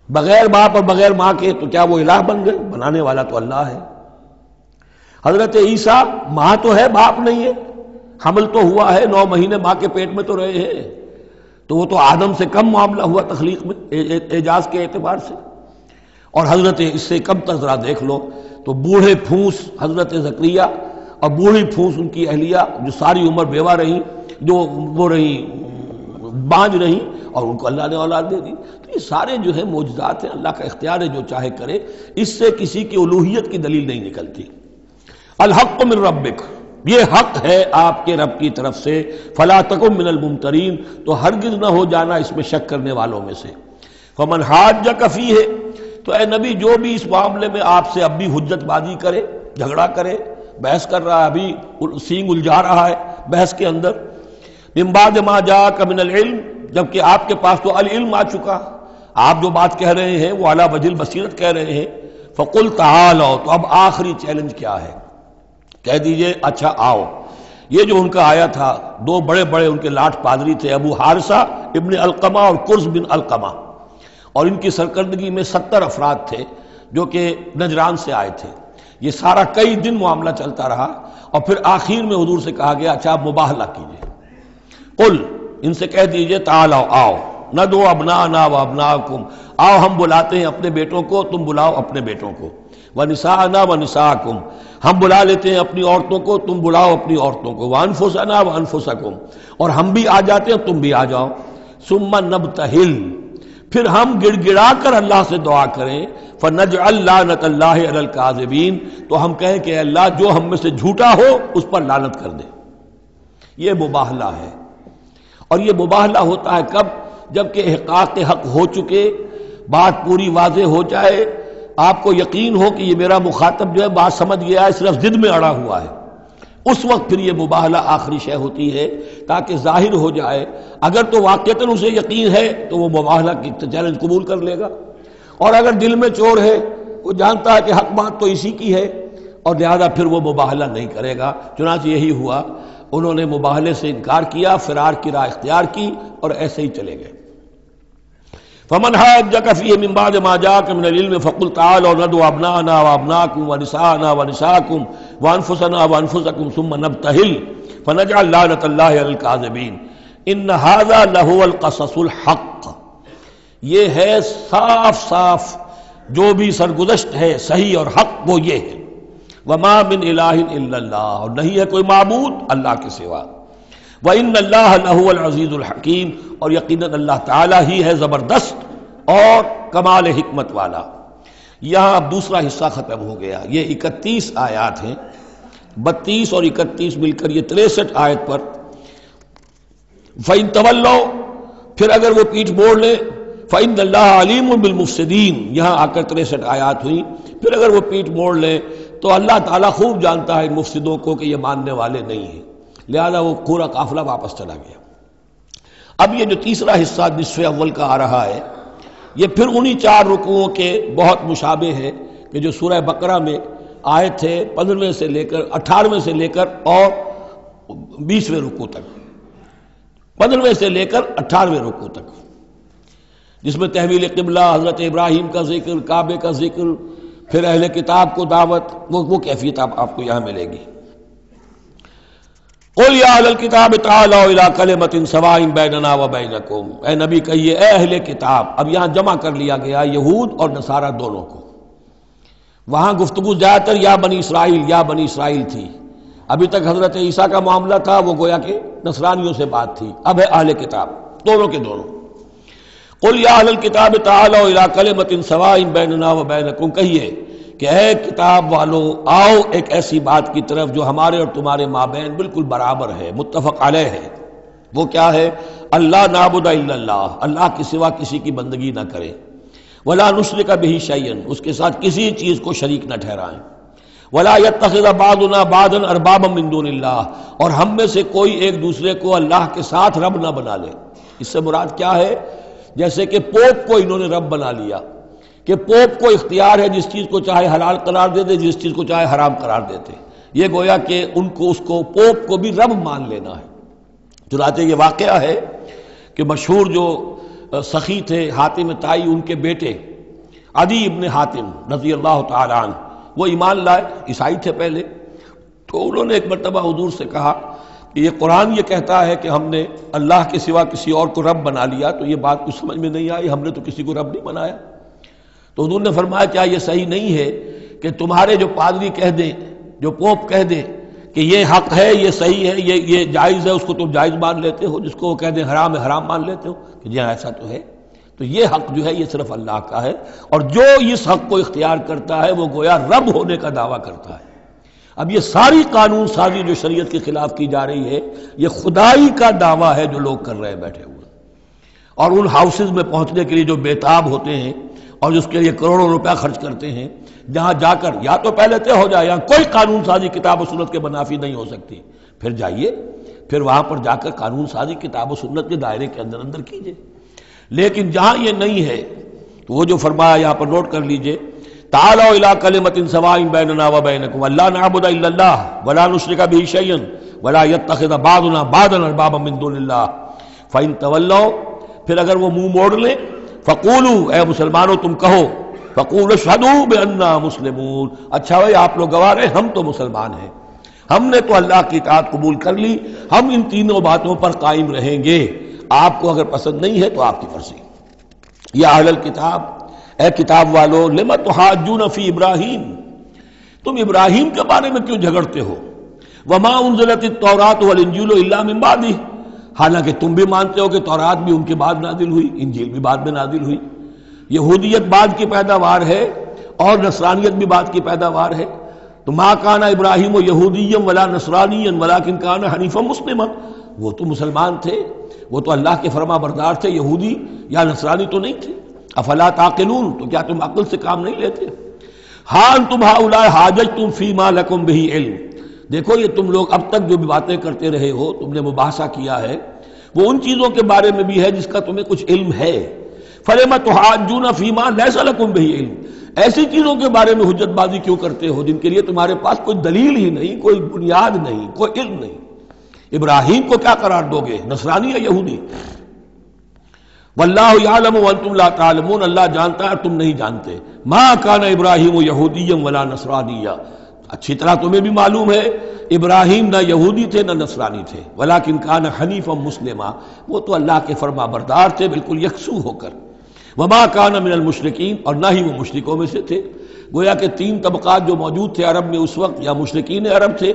بغیر باپ اور بغیر ماں کے تو کیا وہ الہ بن گئے؟ بنانے والا تو اللہ ہے۔ حضرت عیسیٰ ماں تو ہے باپ نہیں ہے، حمل تو ہوا ہے، 9 مہینے ماں کے پیٹ میں تو رہے ہیں، تو وہ تو آدم سے کم معاملہ ہوا تخلیق میں اعجاز کے اعتبار سے۔ اور حضرت اس سے کم تر ذرا دیکھ لو تو بوڑھے پھونس حضرت زکریا اور بوڑھی پھونس ان کی اہلیہ جو ساری عمر بیوہ رہیں، جو وہ رہیں بانج رہیں، اور ان کو اللہ نے اولاد دے دی۔ تو یہ سارے جو ہیں معجزات ہیں، اللہ کا اختیار ہے جو چاہے کرے، اس سے کسی کی الوہیت کی دلیل نہیں نکلتی۔ الحق من ربک، یہ حق ہے آپ کے رب کی طرف سے، فلا تکن من الممترین، تو ہرگز نہ ہو جانا اس میں شک کرنے والوں میں سے۔ فمن حاجک فیہ، تو اے نبی جو بھی اس معاملے میں آپ سے اب بھی حجت بازی کرے، جھگڑا کرے، بحث کر رہا ہے، ابھی سینگ الجھا رہا ہے بحث کے اندر، من بعد ما جاءک من العلم، جبکہ آپ کے پاس تو العلم آ چکا، آپ جو بات کہہ رہے ہیں وہ علی وجہ البصیرت کہہ رہے ہیں، فقل تعالوا، تو اب آخری چیلنج کیا ہے؟ کہہ دیجئے اچھا آؤ۔ یہ جو ان کا آیا تھا، 2 بڑے بڑے ان کے لاٹ پادری تھے، ابو حارثہ ابن علقمہ اور قرظ بن علقمہ، اور ان کی سرکردگی میں 70 افراد تھے جو کہ نجران سے آئے تھے۔ یہ سارا کئی دن معاملہ چلتا رہا، اور پھر آخر میں حضور سے کہا گیا اچھا آپ مباہلہ کیجئے، قل، ان سے کہہ دیجئے تعالوا، آؤ، ندعو ابناءنا و ابناءکم، آؤ ہم بلاتے ہیں اپنے بیٹوں کو، تم بلاؤ اپنے بیٹوں کو، ونساءنا ونساءکم، ہم بلا لیتے ہیں اپنی عورتوں کو، تم بلاؤ اپنی عورتوں کو، وانفسنا وانفسکم، اور ہم بھی آ جاتے ہیں تم بھی آ جاؤ، ثم نبتہل، پھر ہم گڑ گڑا کر اللہ سے دعا کریں، فنجعل لعنت اللہ علی الکاذبین، تو ہم کہیں کہ اے اللہ جو ہم میں سے جھوٹا ہو اس پر لعنت کر دے۔ یہ مباہلہ ہے، اور یہ مباہلہ ہوتا ہے کب؟ جبکہ احقاق حق ہو چکے، بات پوری واضح ہو جائے، آپ کو یقین ہو کہ یہ میرا مخاطب جو ہے بات سمجھ گیا ہے، صرف ضد میں اڑا ہوا ہے، اس وقت پھر یہ مباہلہ آخری شے ہوتی ہے تاکہ ظاہر ہو جائے۔ اگر تو واقعتاً اسے یقین ہے تو وہ مباہلہ کی چیلنج قبول کر لے گا، اور اگر دل میں چور ہے، وہ جانتا ہے کہ حق بات تو اسی کی ہے، اور لہذا پھر وہ مباہلہ نہیں کرے گا۔ چنانچہ یہی ہوا، انہوں نے مباہلے سے انکار کیا، فرار کی راہ اختیار کی، اور ایسے ہی چلے گئے۔ فمن حاجک فیہ من بعد ما جاءک من العلم فقل تعالوا ندعو ابناءنا وابناءکم ونساءنا ونساءکم وانفسنا وانفسکم ثم نبتہل فنجعل لعنت اللہ علی الکاذبین ان ھذا لہو القصص الحق، یہ ہے صاف صاف جو بھی سرگزشت ہے صحیح اور حق وہ یہ ہے۔ وما من الہ الا اللہ، اور نہیں ہے کوئی معبود اللہ کے سوا۔ وَإِنَّ اللَّهَ لَهُوَ الْعَزِيزُ الْحَكِيمُ، اور یقیناً اللہ تعالیٰ ہی ہے زبردست اور کمال حکمت والا۔ یہاں اب دوسرا حصہ ختم ہو گیا۔ یہ 31 آیات ہیں، 32 اور 31 مل کر یہ 63 آیت پر۔ فَإِن تَوَلَّوْا، پھر اگر وہ پیٹھ موڑ لیں، فَإِنَّ اللَّهَ عَلِيمٌ بِالْمُفْسِدِينَ، یہاں آ کر 63 آیات ہوئیں، پھر اگر وہ پیٹھ موڑ لیں تو اللہ تعالیٰ خوب جانتا ہے ان مفسدوں کو کہ یہ ماننے والے نہیں ہیں، لہذا وہ پورا قافلہ واپس چلا گیا۔ اب یہ جو تیسرا حصہ نصف اول کا آ رہا ہے، یہ پھر انہی 4 رکوعوں کے بہت مشابہ ہے کہ جو سورہ بقرہ میں آئے تھے 15ویں سے لے کر 18ویں سے لے کر اور 20ویں رکوع تک، 15ویں سے لے کر 18ویں رکوع تک، جس میں تحویل قبلہ، حضرت ابراہیم کا ذکر، کعبے کا ذکر، پھر اہل کتاب کو دعوت، وہ کیفیت آپ کو یہاں ملے گی۔ قل یا اہل الکتاب تعالوا الی کلمۃ سواء بیننا وبینکم، اے نبی کہیے اے اہل کتاب، اب یہاں جمع کر لیا گیا یہود اور نصارہ دونوں کو۔ وہاں گفتگو زیادہ تر یا بنی اسرائیل تھی، ابھی تک حضرت عیسیٰ کا معاملہ تھا، وہ گویا کہ نصرانیوں سے بات تھی، اب ہے اہل کتاب، دونوں کے دونوں۔ قل یا اہل الکتاب تعالوا الی کلمۃ سواء بیننا وبینکم، کہیے کہ اے کتاب والو آؤ ایک ایسی بات کی طرف جو ہمارے اور تمہارے مابین بالکل برابر ہے، متفق علیہ ہے۔ وہ کیا ہے؟ اللہ نعبد الا اللہ، اللہ کے سوا کسی کی بندگی نہ کرے، ولا نشرک بہ شیئا، اس کے ساتھ کسی چیز کو شریک نہ ٹھہرائیں، ولا یتخذ بعضنا بعضا اربابا من دون اللہ، اور ہم میں سے کوئی ایک دوسرے کو اللہ کے ساتھ رب نہ بنا لے۔ اس سے مراد کیا ہے؟ جیسے کہ پوپ کو انہوں نے رب بنا لیا، کہ پوپ کو اختیار ہے جس چیز کو چاہے حلال قرار دے دے، جس چیز کو چاہے حرام قرار دیتے، یہ گویا کہ ان کو اس کو پوپ کو بھی رب مان لینا ہے۔ چنانچہ یہ واقعہ ہے کہ مشہور جو سخی تھے حاتم طائی، ان کے بیٹے عدی ابن حاتم رضی اللہ تعالی عنہ، وہ ایمان لائے، عیسائی تھے پہلے، تو انہوں نے ایک مرتبہ حضور سے کہا کہ یہ قرآن یہ کہتا ہے کہ ہم نے اللہ کے سوا کسی اور کو رب بنا لیا، تو یہ بات کچھ سمجھ میں نہیں آئی، ہم نے تو کسی کو رب نہیں بنایا۔ تو حضور نے فرمایا کیا یہ صحیح نہیں ہے کہ تمہارے جو پادری کہہ دیں، جو پوپ کہہ دیں کہ یہ حق ہے، یہ صحیح ہے، یہ جائز ہے، اس کو تم جائز مان لیتے ہو، جس کو وہ کہہ دیں حرام ہے حرام مان لیتے ہو، کہ جی ہاں ایسا تو ہے۔ تو یہ حق جو ہے یہ صرف اللہ کا ہے، اور جو اس حق کو اختیار کرتا ہے وہ گویا رب ہونے کا دعویٰ کرتا ہے۔ اب یہ ساری قانون سازی جو شریعت کے خلاف کی جا رہی ہے، یہ خدائی کا دعویٰ ہے جو لوگ کر رہے ہیں بیٹھے ہوئے، اور ان ہاؤسز میں پہنچنے کے لیے جو بےتاب ہوتے ہیں اور جس کے لیے کروڑوں روپیہ خرچ کرتے ہیں، جہاں جا کر یا تو پہلے طے ہو جائے یہاں کوئی قانون سازی کتاب و سنت کے منافی نہیں ہو سکتی، پھر جائیے، پھر وہاں پر جا کر قانون سازی کتاب و سنت کے دائرے کے اندر کیجیے۔ لیکن جہاں یہ نہیں ہے تو وہ جو فرمایا یہاں پر نوٹ کر لیجئے، تعالوا الی کلمۃ سواء بیننا وبینکم اللہ نعبد الا اللہ ولا نشرک بہ شیئا ولا یتخذ بعضنا بعضا اربابا من دون اللہ فإن تولوا، پھر اگر وہ منہ موڑ لیں، فقولوا، اے مسلمانوں تم کہو، فقولوا اشہدوا بأننا مسلمون، اچھا بھائی آپ لوگ گواہ رہے ہم تو مسلمان ہیں، ہم نے تو اللہ کی اطاعت قبول کر لی، ہم ان تینوں باتوں پر قائم رہیں گے، آپ کو اگر پسند نہیں ہے تو آپ کی مرضی۔ یا اہل الکتاب، اے کتاب والو، لم تحاجون فی ابراہیم، تم ابراہیم کے بارے میں کیوں جھگڑتے ہو؟ وما انزلت التوراۃ والانجیل الا من بعدہ، حالانکہ تم بھی مانتے ہو کہ تورات بھی ان کے بعد نازل ہوئی، انجیل بھی بعد میں نازل ہوئی، یہودیت بعد کی پیداوار ہے اور نصرانیت بھی بعد کی پیداوار ہے۔ تو ما کان ابراہیم یہودیا ولا نصرانیا ولکن کان حنیفا مسلما، وہ تو مسلمان تھے، وہ تو اللہ کے فرما بردار تھے، یہودی یا نصرانی تو نہیں تھے۔ افلا تعقلون، تو کیا تم عقل سے کام نہیں لیتے؟ ہاں انتم ہؤلاء حاججتم فیما لکم بہ علم، دیکھو یہ تم لوگ اب تک جو بھی باتیں کرتے رہے ہو، تم نے مباحثہ کیا ہے، وہ ان چیزوں کے بارے میں بھی ہے جس کا تمہیں کچھ علم ہے۔ فلم تحاجون فیما لیس لکم بہ علم، ایسی چیزوں کے بارے میں حجت بازی کیوں کرتے ہو جن کے لیے تمہارے پاس کوئی دلیل ہی نہیں، کوئی بنیاد نہیں، کوئی علم نہیں؟ ابراہیم کو کیا قرار دو گے، نصرانی یا یہودی؟ واللہ یعلم وانتم لا تعلمون، اللہ جانتا ہے تم نہیں جانتے۔ ما کان ابراہیم یہودیا ولا نصرانیا، اچھی طرح تمہیں بھی معلوم ہے ابراہیم نہ یہودی تھے نہ نصرانی تھے، ولیکن کان حنیفا مسلما، وہ تو اللہ کے فرما بردار تھے بالکل یکسو ہو کر۔ وما کان من المشرکین، اور نہ ہی وہ مشرکوں میں سے تھے۔ گویا کہ 3 طبقات جو موجود تھے عرب میں اس وقت، یا مشرکین عرب تھے،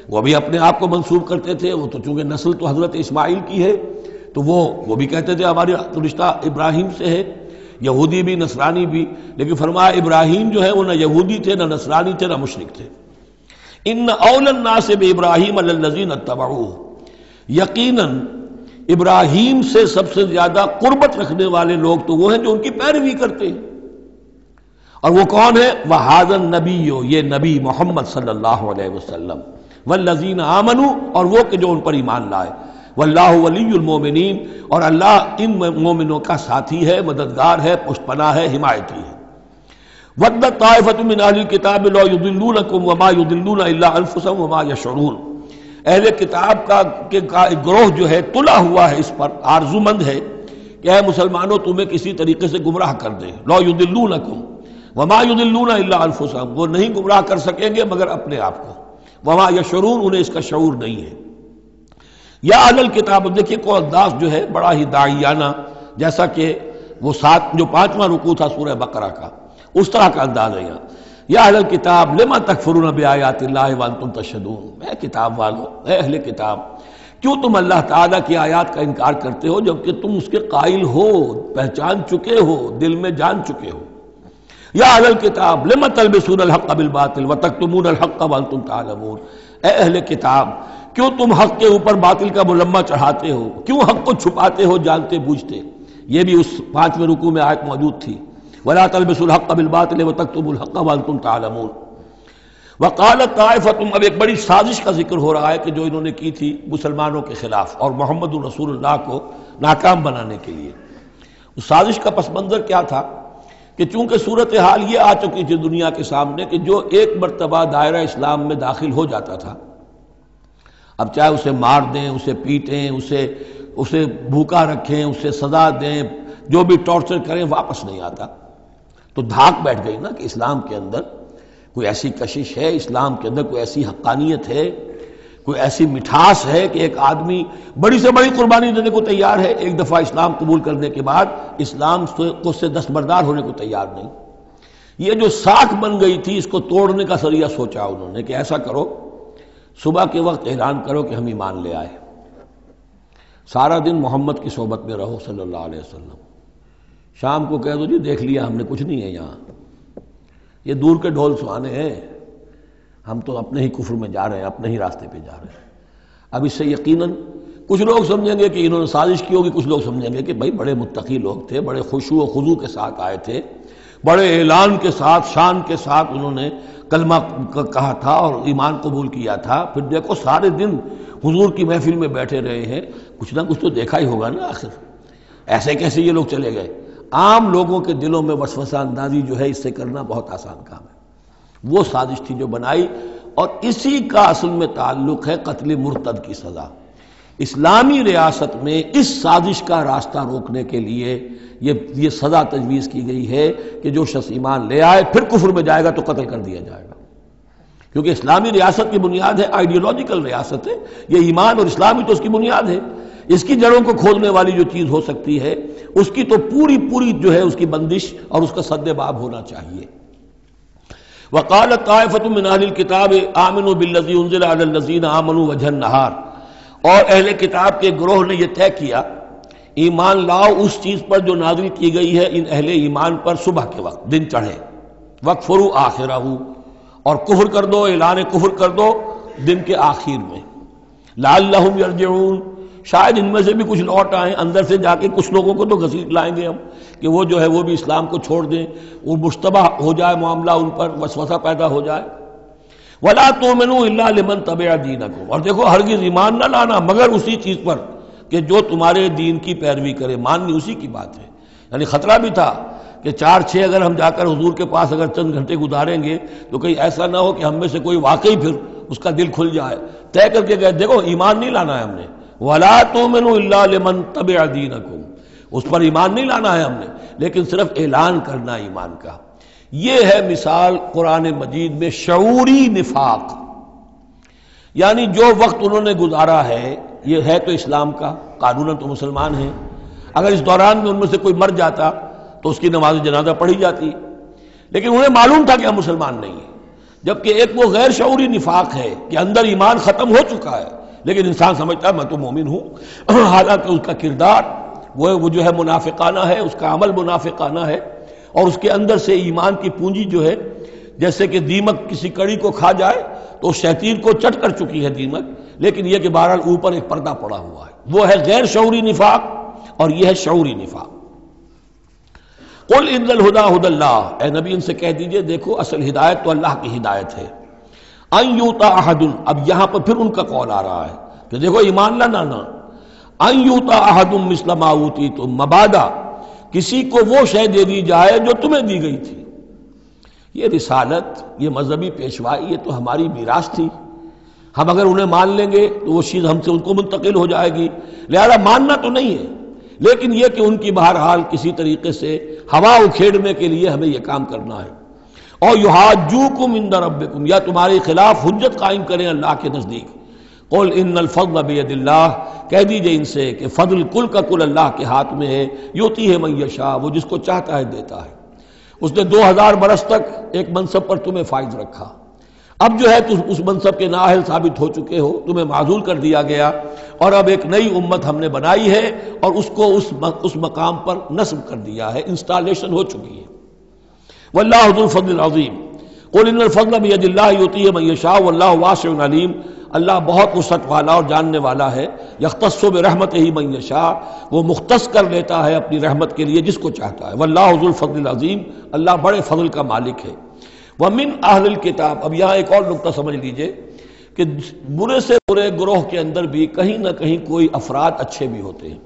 وہ بھی اپنے آپ کو منسوب کرتے تھے، وہ تو چونکہ نسل تو حضرت اسماعیل کی ہے تو وہ بھی کہتے تھے ہمارا رشتہ ابراہیم سے ہے، یہودی بھی نصرانی بھی، لیکن فرمایا ابراہیم جو ہے وہ نہ یہودی تھے نہ نصرانی تھے نہ مشرک تھے۔ ان اول الناس بابراہیم الذین اتبعوہ، یقیناً ابراہیم سے سب سے زیادہ قربت رکھنے والے لوگ تو وہ ہیں جو ان کی پیروی کرتے ہیں، اور وہ کون ہے؟ وَهَذَا النَّبِيُّ، یہ نبی محمد صلی اللہ علیہ وسلم، والذین آمنوا، اور وہ کہ جو ان پر ایمان لائے، واللہ ولی المومنین، اور اللہ ان مومنوں کا ساتھی ہے، مددگار ہے، پشت پناہ ہے، حمایتی ہے۔ وَدَّتْ طَائِفَةٌ مِّنْ أَهْلِ الْكِتَابِ لَوْ يُضِلُّونَكُمْ وَمَا يُضِلُّونَ إِلَّا أَنفُسَهُمْ وَمَا يَشْعُرُونَ، اہل کتاب کا ایک گروہ جو ہے تلا ہوا ہے، اس پر آرزومند ہے کہ اے مسلمانوں تمہیں کسی طریقے سے گمراہ کر دیں۔ لَوْ يُضِلُّونَكُمْ وَمَا يُضِلُّونَ إِلَّا أَنفُسَهُمْ، وہ نہیں گمراہ کر سکیں گے مگر اپنے آپ کو۔ وَمَا يَشْعُرُونَ، انہیں اس کا شعور نہیں ہے۔ یا اہل الکتاب، دیکھیے کو انداز جو ہے بڑا ہی داعیانہ، جیسا کہ وہ جو 5واں رکوع تھا سورہ بقرہ کا، اس طرح کا انداز ہے یہاں۔ یا اہل الکتاب لما تکفرون بآیات اللہ وانتم تشہدون، اے کتاب والو، اے اہل کتاب، کیوں تم اللہ تعالیٰ کی آیات کا انکار کرتے ہو جبکہ تم اس کے قائل ہو، پہچان چکے ہو، دل میں جان چکے ہو۔ یا اہل الکتاب لما تلبسون الحق بالباطل وتکتمون الحق وانتم تعلمون، اے اہل کتاب کیوں تم حق کے اوپر باطل کا ملمہ چڑھاتے ہو، کیوں حق کو چھپاتے ہو جانتے بوجھتے۔ یہ بھی اس 5ویں رکوع میں آیت موجود تھی، وَلَا تَلْبِسُوا الْحَقَّ بِالْبَاطِلِ وَتَكْتُمُوا الْحَقَّ وَأَنْتُمْ تَعْلَمُونَ۔ وَقَالَتْ طَائِفَةٌ، اب ایک بڑی سازش کا ذکر ہو رہا ہے کہ جو انہوں نے کی تھی مسلمانوں کے خلاف اور محمد رسول اللہ کو ناکام بنانے کے لیے۔ اس سازش کا پس منظر کیا تھا کہ چونکہ صورتحال یہ آ چکی تھی دنیا کے سامنے کہ جو ایک مرتبہ دائرہ اسلام میں داخل ہو جاتا تھا، اب چاہے اسے مار دیں، اسے پیٹیں، اسے بھوکا رکھیں، اسے سزا دیں، جو بھی ٹارچر کریں، واپس نہیں آتا۔ تو دھاک بیٹھ گئی نا کہ اسلام کے اندر کوئی ایسی کشش ہے، اسلام کے اندر کوئی ایسی حقانیت ہے، کوئی ایسی مٹھاس ہے کہ ایک آدمی بڑی سے بڑی قربانی دینے کو تیار ہے، ایک دفعہ اسلام قبول کرنے کے بعد اسلام کو سے دستبردار ہونے کو تیار نہیں۔ یہ جو ساکھ بن گئی تھی، اس کو توڑنے کا ذریعہ سوچا انہوں نے کہ ایسا کرو، صبح کے وقت اعلان کرو کہ ہم ایمان لے آئے، سارا دن محمد کی صحبت میں رہو صلی اللہ علیہ وسلم، شام کو کہہ دو جی دیکھ لیا ہم نے، کچھ نہیں ہے یہاں، یہ دور کے ڈھول سہانے ہیں، ہم تو اپنے ہی کفر میں جا رہے ہیں، اپنے ہی راستے پہ جا رہے ہیں۔ اب اس سے یقیناً کچھ لوگ سمجھیں گے کہ انہوں نے سازش کی ہوگی، کچھ لوگ سمجھیں گے کہ بھائی بڑے متقی لوگ تھے، بڑے خشوع و خضوع کے ساتھ آئے تھے، بڑے اعلان کے ساتھ، شان کے ساتھ انہوں نے کلمہ کہا تھا اور ایمان قبول کیا تھا، پھر دیکھو سارے دن حضور کی محفل میں بیٹھے رہے ہیں، کچھ نہ کچھ تو دیکھا ہی ہوگا نا آخر، ایسے کیسے یہ لوگ چلے گئے۔ عام لوگوں کے دلوں میں وسوسہ اندازی جو ہے اس سے کرنا بہت آسان کام ہے۔ وہ سازش تھی جو بنائی، اور اسی کا اصل میں تعلق ہے قتل مرتد کی سزا۔ اسلامی ریاست میں اس سازش کا راستہ روکنے کے لیے یہ سزا تجویز کی گئی ہے کہ جو شخص ایمان لے آئے پھر کفر میں جائے گا تو قتل کر دیا جائے گا، کیونکہ اسلامی ریاست کی بنیاد ہے، آئیڈیولوجیکل ریاست ہے یہ، ایمان اور اسلامی تو اس کی بنیاد ہے، اس کی جڑوں کو کھودنے والی جو چیز ہو سکتی ہے اس کی تو پوری جو ہے اس کی بندش اور اس کا سد باب ہونا چاہیے۔ وقالت طائفة من اہل الکتاب آمنوا بالذی انزل علی الذین آمنوا وجہ النہار، اور اہل کتاب کے گروہ نے یہ طے کیا ایمان لاؤ اس چیز پر جو نازل کی گئی ہے ان اہل ایمان پر صبح کے وقت، دن چڑھے، وَاکْفُرُوا آخِرَہُ، اور کفر کر دو، اعلان کفر کر دو دن کے آخر میں، لعلہم یرجعون، شاید ان میں سے بھی کچھ لوٹ آئیں، اندر سے جا کے کچھ لوگوں کو تو گھسیٹ لائیں گے ہم کہ وہ جو ہے وہ بھی اسلام کو چھوڑ دیں، وہ مشتبہ ہو جائے معاملہ، ان پر وسوسہ پیدا ہو جائے۔ وَلَا تُؤْمِنُوا إِلَّا لِمَنْ تَبِعَ دِينَكُمْ، اور دیکھو ہرگز ایمان نہ لانا مگر اسی چیز پر کہ جو تمہارے دین کی پیروی کرے، ماننی اسی کی بات ہے۔ یعنی خطرہ بھی تھا کہ 4-6 اگر ہم جا کر حضور کے پاس اگر چند گھنٹے گزاریں گے تو کہیں ایسا نہ ہو کہ ہم میں سے کوئی واقعی پھر اس کا دل کھل جائے، طے کر کے گئے دیکھو ایمان نہیں لانا ہے ہم نے، وَلَا تُؤْمِنُوا إِلَّا لِمَنْ تَبِعَ دِينَكُمْ، اس پر ایمان نہیں لانا ہے ہم نے، لیکن صرف اعلان کرنا ایمان کا۔ یہ ہے مثال قرآن مجید میں شعوری نفاق، یعنی جو وقت انہوں نے گزارا ہے یہ ہے تو اسلام کا، قانوناً تو مسلمان ہیں، اگر اس دوران میں ان میں سے کوئی مر جاتا تو اس کی نماز جنازہ پڑھی جاتی، لیکن انہیں معلوم تھا کہ ہم مسلمان نہیں ہیں، جبکہ ایک وہ غیر شعوری نفاق ہے کہ اندر ایمان ختم ہو چکا ہے لیکن انسان سمجھتا ہے میں تو مومن ہوں، حالانکہ اس کا کردار وہ جو ہے منافقانہ ہے، اس کا عمل منافقانہ ہے، اور اس کے اندر سے ایمان کی پونجی جو ہے جیسے کہ دیمک کسی کڑی کو کھا جائے تو شیطین کو چٹ کر چکی ہے دیمک، لیکن یہ کہ بہرحال اوپر ایک پردہ پڑا ہوا ہے، وہ ہے غیر شعوری نفاق اور یہ ہے شعوری نفاق۔ قل ان الہدی ھدی اللہ، اے نبی ان سے کہہ دیجئے دیکھو اصل ہدایت تو اللہ کی ہدایت ہے، ان یؤتی احد، اب یہاں پر پھر ان کا قول آ رہا ہے کہ دیکھو ایمان نہ لانا، ان یؤتی احد مثل ما اوتیتم، مبادا کسی کو وہ شے دے دی جائے جو تمہیں دی گئی تھی۔ یہ رسالت، یہ مذہبی پیشوائی، یہ تو ہماری میراث تھی، ہم اگر انہیں مان لیں گے تو وہ چیز ہم سے ان کو منتقل ہو جائے گی، لہذا ماننا تو نہیں ہے، لیکن یہ کہ ان کی بہرحال کسی طریقے سے ہوا اکھیڑنے کے لیے ہمیں یہ کام کرنا ہے۔ اور یحاجوکم عند ربکم، یا تمہارے خلاف حجت قائم کریں اللہ کے نزدیک۔ قل ان الفضل بید اللہ، کہہ دیجئے ان سے کہ فضل کل کا کل اللہ کے ہاتھ میں ہے، یؤتی ہے من یشاء، وہ جس کو چاہتا ہے دیتا ہے۔ اس نے 2000 برس تک ایک منصب پر تمہیں فائز رکھا، اب جو ہے تم اس منصب کے نااہل ثابت ہو چکے ہو، تمہیں معزول کر دیا گیا، اور اب ایک نئی امت ہم نے بنائی ہے اور اس کو اس مقام پر نصب کر دیا ہے، انسٹالیشن ہو چکی ہے۔ واللہ ذو الفضل العظیم، قل ان الفضل بید اللہ یؤتیہ من یشاء واللہ واسع علیم، اللہ بہت وسعت والا اور جاننے والا ہے۔ یختص برحمتہ من یشاء، وہ مختص کر لیتا ہے اپنی رحمت کے لیے جس کو چاہتا ہے۔ واللہ ذو الفضل العظیم، اللہ بڑے فضل کا مالک ہے۔ ومن اہل الکتاب، اب یہاں ایک اور نقطہ سمجھ لیجئے کہ برے سے برے گروہ کے اندر بھی کہیں نہ کہیں کوئی افراد اچھے بھی ہوتے ہیں۔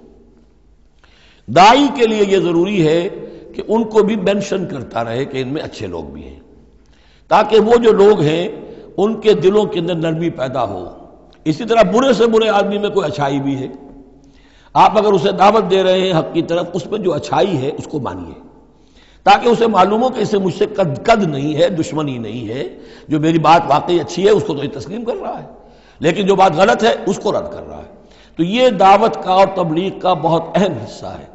داعی کے لیے یہ ضروری ہے کہ ان کو بھی مینشن کرتا رہے کہ ان میں اچھے لوگ بھی ہیں، تاکہ وہ جو لوگ ہیں ان کے دلوں کے اندر نرمی پیدا ہو۔ اسی طرح برے سے برے آدمی میں کوئی اچھائی بھی ہے، آپ اگر اسے دعوت دے رہے ہیں حق کی طرف، اس میں جو اچھائی ہے اس کو مانیے، تاکہ اسے معلوم ہو کہ اسے مجھ سے قد نہیں ہے، دشمنی نہیں ہے، جو میری بات واقعی اچھی ہے اس کو تو یہ تسلیم کر رہا ہے، لیکن جو بات غلط ہے اس کو رد کر رہا ہے۔ تو یہ دعوت کا اور تبلیغ کا بہت اہم حصہ ہے۔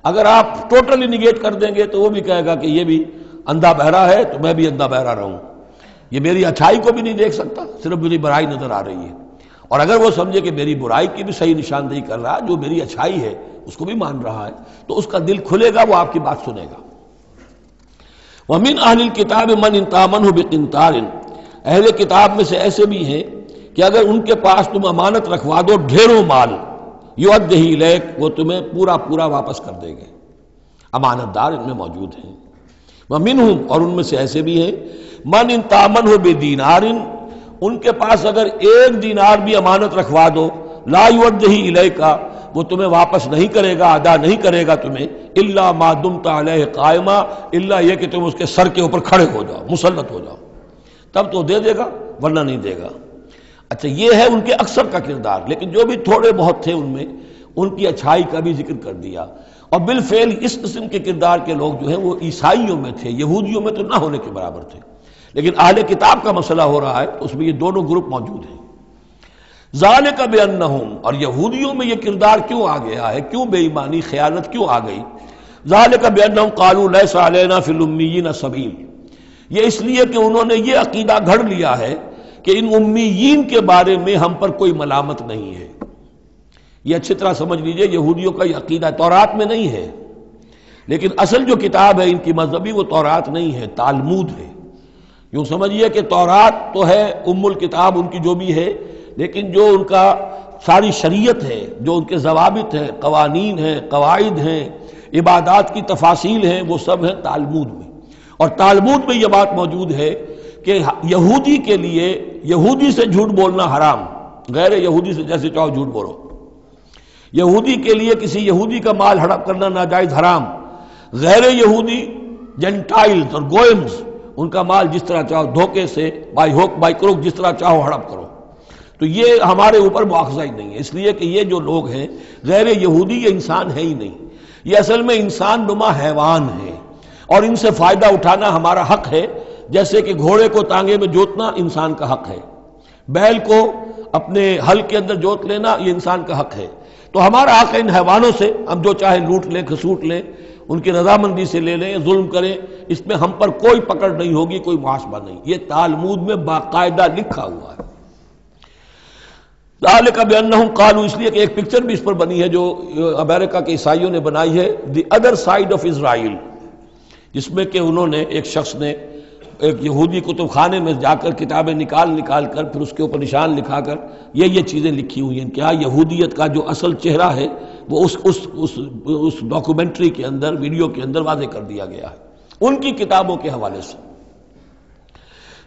اگر آپ ٹوٹلی نگیٹ کر دیں گے تو وہ بھی کہے گا کہ یہ بھی اندھا بہرا ہے تو میں بھی اندھا بہرا رہوں، یہ میری اچھائی کو بھی نہیں دیکھ سکتا، صرف میری برائی نظر آ رہی ہے۔ اور اگر وہ سمجھے کہ میری برائی کی بھی صحیح نشاندہی کر رہا ہے، جو میری اچھائی ہے اس کو بھی مان رہا ہے، تو اس کا دل کھلے گا، وہ آپ کی بات سنے گا۔ وَمِنْ أَهْلِ الْكِتَابِ مَنْ إِنْ تَأْمَنْهُ بِقِنْطَارٍ، اہل کتاب میں سے ایسے بھی ہیں کہ اگر ان کے پاس تم امانت رکھوا دو ڈھیروں مال، یؤدیہ الیک، وہ تمہیں پورا پورا واپس کر دیں گے۔ امانت دار ان میں موجود ہیں۔ وَمِنْهُمْ، اور ان میں سے ایسے بھی ہیں، مَنْ إِنْ تَأْمَنْهُ بِدِینَارٍ، ان کے پاس اگر 1 دینار بھی امانت رکھوا دو، لا یؤدیہ الیک، وہ تمہیں واپس نہیں کرے گا، ادا نہیں کرے گا تمہیں، الا ما دمت علیہ قائما، الا یہ کہ تم اس کے سر کے اوپر کھڑے ہو جاؤ، مسلط ہو جاؤ، تب تو دے دے گا ورنہ نہیں دے گا۔ اچھا، یہ ہے ان کے اکثر کا کردار، لیکن جو بھی تھوڑے بہت تھے ان میں ان کی اچھائی کا بھی ذکر کر دیا۔ اور بالفعل اس قسم کے کردار کے لوگ جو ہیں وہ عیسائیوں میں تھے، یہودیوں میں تو نہ ہونے کے برابر تھے، لیکن اہل کتاب کا مسئلہ ہو رہا ہے تو اس میں یہ دونوں گروپ موجود ہیں۔ ذالک بانہم، اور یہودیوں میں یہ کردار کیوں آ گیا ہے، کیوں بے ایمانی خیانت کیوں آ گئی؟ ذالک بانہم قالوا لیس علینا فی الامیین سبیل، یہ اس لیے کہ انہوں نے یہ عقیدہ گھڑ لیا ہے کہ ان امیین کے بارے میں ہم پر کوئی ملامت نہیں ہے۔ یہ اچھی طرح سمجھ لیجئے، یہودیوں کا یہ عقیدہ تورات میں نہیں ہے، لیکن اصل جو کتاب ہے ان کی مذہبی وہ تورات نہیں ہے، تالمود ہے۔ یوں سمجھیے کہ تورات تو ہے ام الکتاب ان کی جو بھی ہے، لیکن جو ان کا ساری شریعت ہے، جو ان کے ضوابط ہیں، قوانین ہیں، قواعد ہیں، عبادات کی تفاصیل ہیں، وہ سب ہیں تالمود میں۔ اور تالمود میں یہ بات موجود ہے کہ یہودی کے لیے یہودی سے جھوٹ بولنا حرام، غیر یہودی سے جیسے چاہو جھوٹ بولو۔ یہودی کے لیے کسی یہودی کا مال ہڑپ کرنا ناجائز حرام، غیر یہودی جنٹائلز اور گوئمز ان کا مال جس طرح چاہو دھوکے سے، بائی ہوک بائی کروک، جس طرح چاہو ہڑپ کرو، تو یہ ہمارے اوپر مواخذہ ہی نہیں ہے، اس لیے کہ یہ جو لوگ ہیں غیر یہودی یہ انسان ہے ہی نہیں، یہ اصل میں انسان نما حیوان ہے، اور ان سے فائدہ اٹھانا ہمارا حق ہے، جیسے کہ گھوڑے کو تانگے میں جوتنا انسان کا حق ہے، بیل کو اپنے حل کے اندر جوت لینا یہ انسان کا حق ہے، تو ہمارا حق ہے ان حیوانوں سے ہم جو چاہے لوٹ لیں، کھسوٹ لیں، ان کی رضامندی سے لے لیں، ظلم کریں، اس میں ہم پر کوئی پکڑ نہیں ہوگی، کوئی محاسبہ نہیں، یہ تالمود میں باقاعدہ لکھا ہوا ہے۔ ذالک بانہم قالوا، اس لیے کہ ایک پکچر بھی اس پر بنی ہے جو امریکہ کے عیسائیوں نے بنائی ہے، the other side of Israel, جس میں کہ انہوں نے ایک شخص نے ایک یہودی کتب خانے میں جا کر کتابیں نکال کر پھر اس کے اوپر نشان لکھا کر یہ چیزیں لکھی ہوئی ہیں، کیا یہودیت کا جو اصل چہرہ ہے وہ اس ڈاکومنٹری کے اندر، ویڈیو کے اندر واضح کر دیا گیا ہے ان کی کتابوں کے حوالے سے۔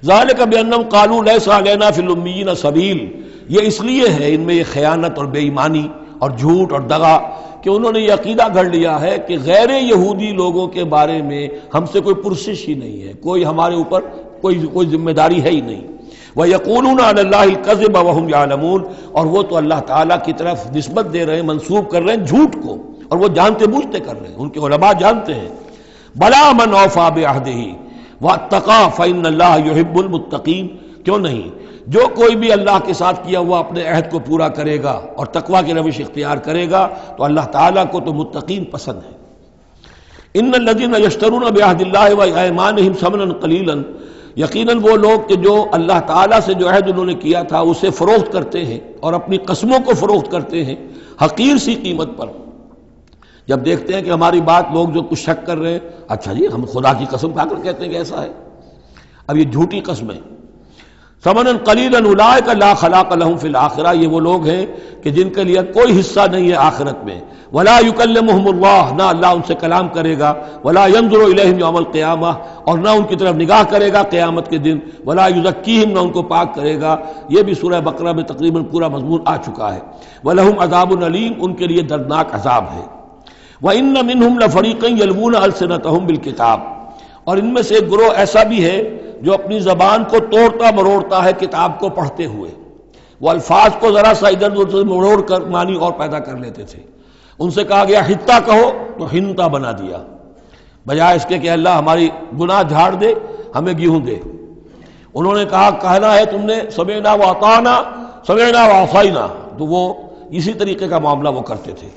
ذالک بانہم قالوا لیس علینا فی الامیین سبیل، یہ اس لیے ہے ان میں یہ خیانت اور بے ایمانی اور جھوٹ اور دغا کہ انہوں نے یہ عقیدہ گھڑ لیا ہے کہ غیر یہودی لوگوں کے بارے میں ہم سے کوئی پرسش ہی نہیں ہے، کوئی ہمارے اوپر کوئی ذمہ داری ہے ہی نہیں۔ وَيَقُولُونَ عَلَى اللَّهِ الْكَذِبَ وَهُمْ يَعْلَمُونَ، اور وہ تو اللہ تعالیٰ کی طرف نسبت دے رہے ہیں، منسوب کر رہے ہیں جھوٹ کو، اور وہ جانتے بوجھتے کر رہے ہیں، ان کے علماء جانتے ہیں۔ بَلَا مَنْ أَوْفَىٰ بِعَهْدِهِ وَاتَّقَىٰ فَإِنَّ اللَّهَ يُحِبُّ الْمُتَّقِينَ، کیوں نہیں، جو کوئی بھی اللہ کے ساتھ کیا ہوا اپنے عہد کو پورا کرے گا اور تقویٰ کی روش اختیار کرے گا تو اللہ تعالیٰ کو تو متقین پسند ہے۔ ان الذین یشترون بعہد اللہ وایمانہم ثمنا قلیلا، یقیناً وہ لوگ کہ جو اللہ تعالیٰ سے جو عہد انہوں نے کیا تھا اسے فروخت کرتے ہیں اور اپنی قسموں کو فروخت کرتے ہیں حقیر سی قیمت پر، جب دیکھتے ہیں کہ ہماری بات لوگ جو کچھ شک کر رہے ہیں، اچھا جی ہم خدا کی قسم کھا کر کہتے ہیں کہ ایسا ہے، اب یہ جھوٹی قسمیں۔ ثمنا قلیلا اولئک لا خلاق لهم فی الآخرہ، یہ وہ لوگ ہیں کہ جن کے لیے کوئی حصہ نہیں ہے آخرت میں۔ ولا یکلمہم اللہ، نہ اللہ ان سے کلام کرے گا۔ ولا ینظر الیہم یوم القیامہ، اور نہ ان کی طرف نگاہ کرے گا قیامت کے دن۔ ولا یزکیہم، نہ ان کو پاک کرے گا۔ یہ بھی سورہ بقرہ میں تقریباً پورا مضمون آ چکا ہے۔ ولہم عذاب علیم، ان کے لیے دردناک عذاب ہے۔ وَإِنَّ مِنْهُمْ لَفَرِيقًا يَلْوُونَ أَلْسِنَتَهُم بِالْكِتَابِ، اور ان میں سے ایک گروہ ایسا بھی ہے جو اپنی زبان کو توڑتا مروڑتا ہے کتاب کو پڑھتے ہوئے، وہ الفاظ کو ذرا سا ادھر ادھر مروڑ کر معنی اور پیدا کر لیتے تھے۔ ان سے کہا گیا حتہ کہو تو ہنتا بنا دیا، بجائے اس کے کہ اللہ ہماری گناہ جھاڑ دے، ہمیں گیہوں دے۔ انہوں نے کہنا ہے تم نے سمعنا واطعنا، سمعنا وعصینا، تو وہ اسی طریقے کا معاملہ وہ کرتے تھے۔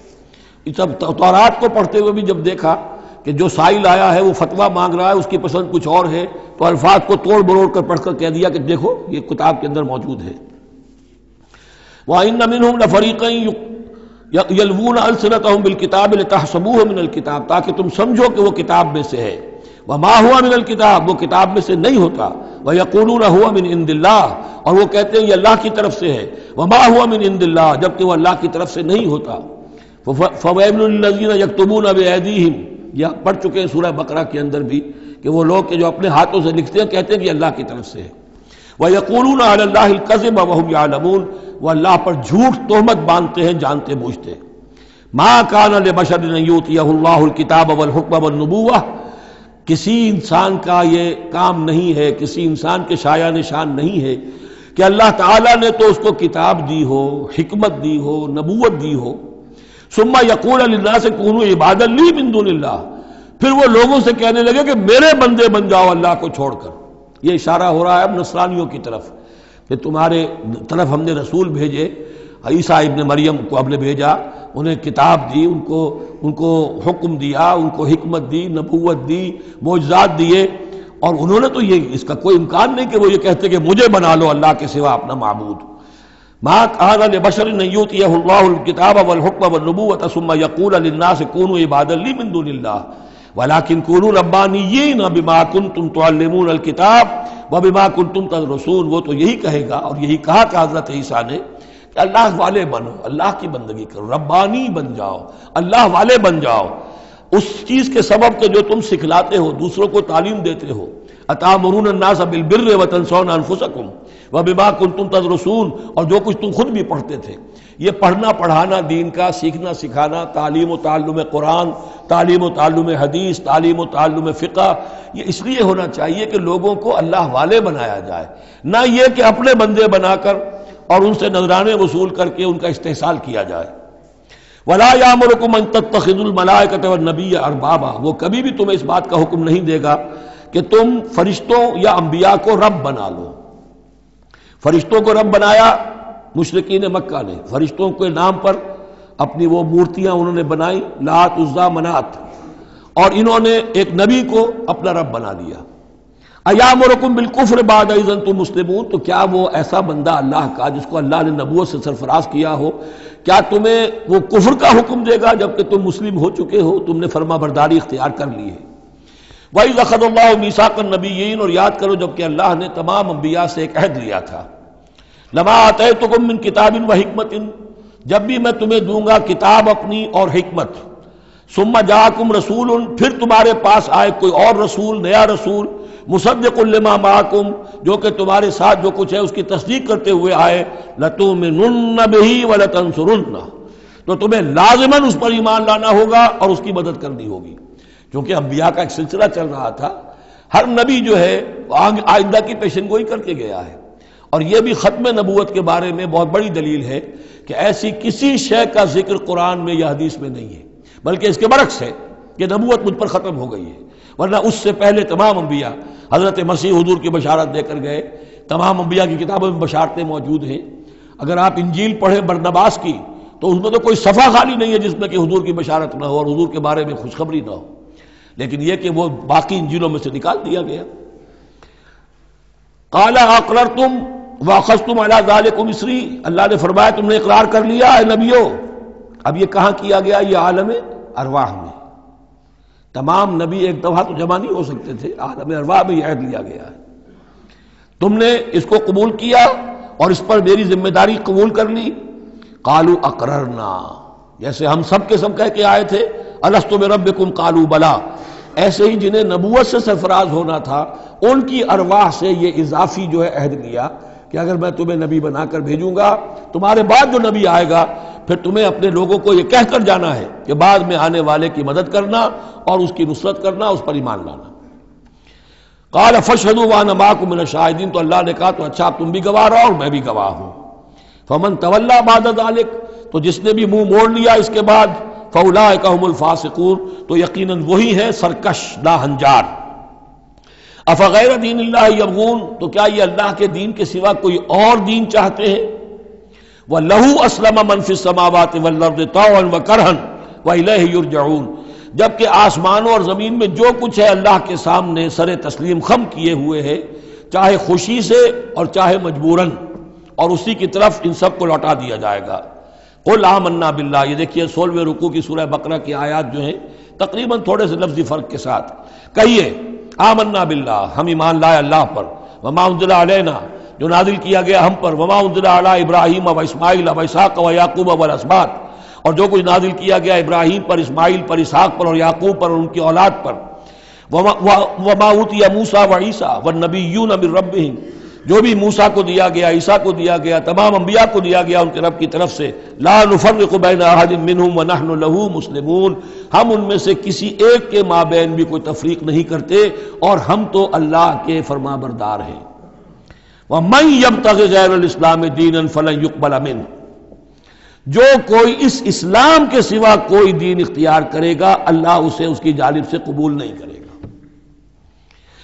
سب تورات کو پڑھتے ہوئے بھی جب دیکھا کہ جو سائل آیا ہے وہ فتویٰ مانگ رہا ہے، اس کی پسند کچھ اور ہے، تو الفاظ کو توڑ مروڑ کر پڑھ کر کہہ دیا کہ دیکھو یہ کتاب کے اندر موجود ہے۔ وَإِنَّ مِنْهُمْ لَفَرِيقًا يَلْوُونَ أَلْسِنَتَهُم بِالْكِتَابِ لِتَحْسَبُوهُ مِنَ الْكِتَابِ، تاکہ تم سمجھو کہ وہ کتاب میں سے ہے۔ وَمَا هُوَ مِنَ الْكِتَابِ، وہ کتاب میں سے نہیں ہوتا۔ وَيَقُولُونَ هُوَ مِنْ عِنْدِ اللَّهِ، اور وہ کہتے ہیں یہ اللہ کی طرف سے ہے۔ وَمَا هُوَ مِنْ عِنْدِ اللَّهِ، جبکہ وہ اللہ کی طرف سے نہیں ہوتا۔ فَوَيْلٌ لِّلَّذِينَ يَكْتُبُونَ بِأَيْدِيهِمْ، یہ پڑھ چکے ہیں سورہ بقرہ کے اندر بھی کہ وہ لوگ کہ جو اپنے ہاتھوں سے لکھتے ہیں کہتے ہیں کہ اللہ کی طرف سے ہے۔ وَيَقُولُونَ عَلَى اللَّهِ الْكَذِبَ وَهُمْ يَعْلَمُونَ، وہ اللہ پر جھوٹ تہمت باندھتے ہیں جانتے بوجھتے۔ مَا كَانَ لِبَشَرٍ أَن يُؤْتِيَهُ اللَّهُ الْكِتَابَ وَالْحُكْمَ وَالنُّبُوَّةَ، کسی انسان کا یہ کام نہیں ہے، کسی انسان کے شایہ نشان نہیں ہے کہ اللہ تعالیٰ نے تو اس کو کتاب دی ہو، حکمت دی ہو، نبوت دی ہو۔ ثم یقول للناس کونوا عبادا لی من دون اللہ، پھر وہ لوگوں سے کہنے لگے کہ میرے بندے بن جاؤ اللہ کو چھوڑ کر۔ یہ اشارہ ہو رہا ہے اب نصرانیوں کی طرف کہ تمہارے طرف ہم نے رسول بھیجے، عیسیٰ ابن مریم کو ہم نے بھیجا، انہیں کتاب دی، ان کو حکم دیا، ان کو حکمت دی، نبوت دی، معجزات دیے، اور انہوں نے تو یہ اس کا کوئی امکان نہیں کہ وہ یہ کہتے کہ مجھے بنا لو اللہ کے سوا اپنا معبود۔ ما كان لبشر ان يؤتيه الله الكتاب والحكم والنبوة ثم يقول للناس كونوا عبادا لي من دون الله ولكن كونوا ربانيين بما كنتم تعلمون الكتاب وبما كنتم تدرسون۔ وہ تو یہی کہے گا، اور یہی کہا کہ حضرت عیسیٰ نے کہ اللہ والے بنو، اللہ کی بندگی کرو، ربانی بن جاؤ، اللہ والے بن جاؤ، اس چیز کے سبب کہ جو تم سکھلاتے ہو، دوسروں کو تعلیم دیتے ہو۔ اتامرون الناس بالبر وتنسون انفسکم وبما کنتم تدرسون، اور جو کچھ تم خود بھی پڑھتے تھے۔ یہ پڑھنا پڑھانا دین کا، سیکھنا سکھانا، تعلیم و تعلم قرآن، تعلیم و تعلم حدیث، تعلیم و تعلم فقہ، یہ اس لیے ہونا چاہیے کہ لوگوں کو اللہ والے بنایا جائے، نہ یہ کہ اپنے بندے بنا کر اور ان سے نذرانے وصول کر کے ان کا استحصال کیا جائے۔ وَلَا يَأْمُرُكُمْ أَن تَتَّخِذُوا الْمَلَائِكَةَ وَالنَّبِيَّ أَرْبَابًا، وہ کبھی بھی تمہیں اس بات کا حکم نہیں دے گا کہ تم فرشتوں یا انبیاء کو رب بنا لو۔ فرشتوں کو رب بنایا مشرکین مکہ نے، فرشتوں کے نام پر اپنی وہ مورتیاں انہوں نے بنائی، لات، عزا، منات، اور انہوں نے ایک نبی کو اپنا رب بنا لیا۔ ایامرکم بالکفر بعد اذ انتم مسلمون، تو کیا وہ ایسا بندہ اللہ کا جس کو اللہ نے نبوت سے سرفراز کیا ہو، کیا تمہیں وہ کفر کا حکم دے گا جبکہ تم مسلم ہو چکے ہو، تم نے فرما برداری اختیار کر لی ہے۔ وَإِذْ أَخَذَ اللَّهُ مِيثَاقَ النَّبِيِّينَ، اور یاد کرو جب کہ اللہ نے تمام انبیاء سے ایک عہد لیا تھا۔ لَمَا آتَيْتُكُم مِّن كِتَابٍ وَحِكْمَةٍ، جب بھی میں تمہیں دوں گا کتاب اپنی اور حکمت، ثُمَّ جَاءَكُمْ رَسُولٌ، پھر تمہارے پاس آئے کوئی اور رسول، نیا رسول، مُصَدِّقٌ لِّمَا مَعَكُمْ، جو کہ تمہارے ساتھ جو کچھ ہے اس کی تصدیق کرتے ہوئے آئے، لَتُؤْمِنُنَّ بِهِ وَلَتَنصُرُنَّهُ، تو تمہیں لازماً اس پر ایمان لانا ہوگا اور اس کی مدد کرنی ہوگی، کیونکہ انبیاء کا ایک سلسلہ چل رہا تھا، ہر نبی جو ہے آئندہ کی پیشن گوئی کر کے گیا ہے، اور یہ بھی ختم نبوت کے بارے میں بہت بڑی دلیل ہے کہ ایسی کسی شے کا ذکر قرآن میں یا حدیث میں نہیں ہے، بلکہ اس کے برعکس ہے کہ نبوت مجھ پر ختم ہو گئی ہے، ورنہ اس سے پہلے تمام انبیاء حضرت مسیح حضور کی بشارت دے کر گئے، تمام انبیاء کی کتابوں میں بشارتیں موجود ہیں۔ اگر آپ انجیل پڑھیں برنباس کی تو اس میں تو کوئی صفحہ خالی نہیں ہے جس میں کہ حضور کی بشارت نہ ہو اور حضور کے بارے میں خوشخبری نہ ہو، لیکن یہ کہ وہ باقی انجیلوں میں سے نکال دیا گیا۔ قال اقررتم واخذتم علی ذلکم اسری، اللہ نے فرمایا تم نے اقرار کر لیا اے نبیوں۔ اب یہ کہاں کیا گیا؟ یہ عالم ارواح میں، تمام نبی ایک دفعہ تو جمع نہیں ہو سکتے تھے، عالم ارواح میں یہ عہد لیا گیا ہے۔ تم نے اس کو قبول کیا اور اس پر میری ذمہ داری قبول کر لی۔ قالوا اقررنا، جیسے ہم سب کے سب کہہ کے آئے تھے الست بربکم قالوا بلا، ایسے ہی جنہیں نبوت سے سرفراز ہونا تھا ان کی ارواح سے یہ اضافی جو ہے عہد لیا کہ اگر میں تمہیں نبی بنا کر بھیجوں گا، تمہارے بعد جو نبی آئے گا پھر تمہیں اپنے لوگوں کو یہ کہہ کر جانا ہے کہ بعد میں آنے والے کی مدد کرنا اور اس کی نصرت کرنا، اس پر ایمان لانا۔ قال فاشهدوا وانا معكم من الشاهدين، تو اللہ نے کہا تو اچھا تم بھی گواہ رہو اور میں بھی گواہ ہوں۔ فمن تولى بعد ذلك، تو جس نے بھی منہ موڑ لیا اس کے بعد، فاولئک هم الفاسقون، تو یقیناً وہی ہے سرکش لاہنجار۔ افغیر دین اللہ یبغون، تو کیا یہ اللہ کے دین کے سوا کوئی اور دین چاہتے ہیں؟ وَلَهُ أَسْلَمَ مَنْ فِي السَّمَاوَاتِ وَالْأَرْضِ طَوْعًا وَكَرْهًا وَإِلَيْهِ يُرْجَعُونَ، جبکہ آسمانوں اور زمین میں جو کچھ ہے اللہ کے سامنے سر تسلیم خم کیے ہوئے ہے، چاہے خوشی سے اور چاہے مجبوراً، اور اسی کی طرف ان سب کو لوٹا دیا جائے گا۔ قُلْ آمَنَّا بِاللَّهِ، یہ دیکھیے 16ویں رکوع کی سورہ بقرہ کی آیات جو ہیں تقریباً تھوڑے سے لفظی فرق کے ساتھ، کہیے آمنا باللہ، ہم ایمان لائے اللہ پر، وما انزل علینا، جو نازل کیا گیا ہم پر، وما انزل علی ابراہیم و اسماعیل و اسحاق و یعقوب والاسباط، اور جو کچھ نازل کیا گیا ابراہیم پر، اسماعیل پر، اسحاق پر اور یعقوب پر اور ان کی اولاد پر، وما اوتی موسیٰ و عیسیٰ والنبیون من ربہم، جو بھی موسیٰ کو دیا گیا، عیسیٰ کو دیا گیا، تمام انبیاء کو دیا گیا ان کے رب کی طرف سے، لا نفرق بین احد منہم ونحن لہ مسلمون، ہم ان میں سے کسی ایک کے مابین بھی کوئی تفریق نہیں کرتے اور ہم تو اللہ کے فرما بردار ہیں۔ وَمَن يَبْتَغِ غَيْرَ الْإِسْلَامِ دِينًا فَلَن يُقْبَلَ مِنْهُ، جو کوئی اس اسلام کے سوا کوئی دین اختیار کرے گا اللہ اسے اس کی جانب سے قبول نہیں کرے گا۔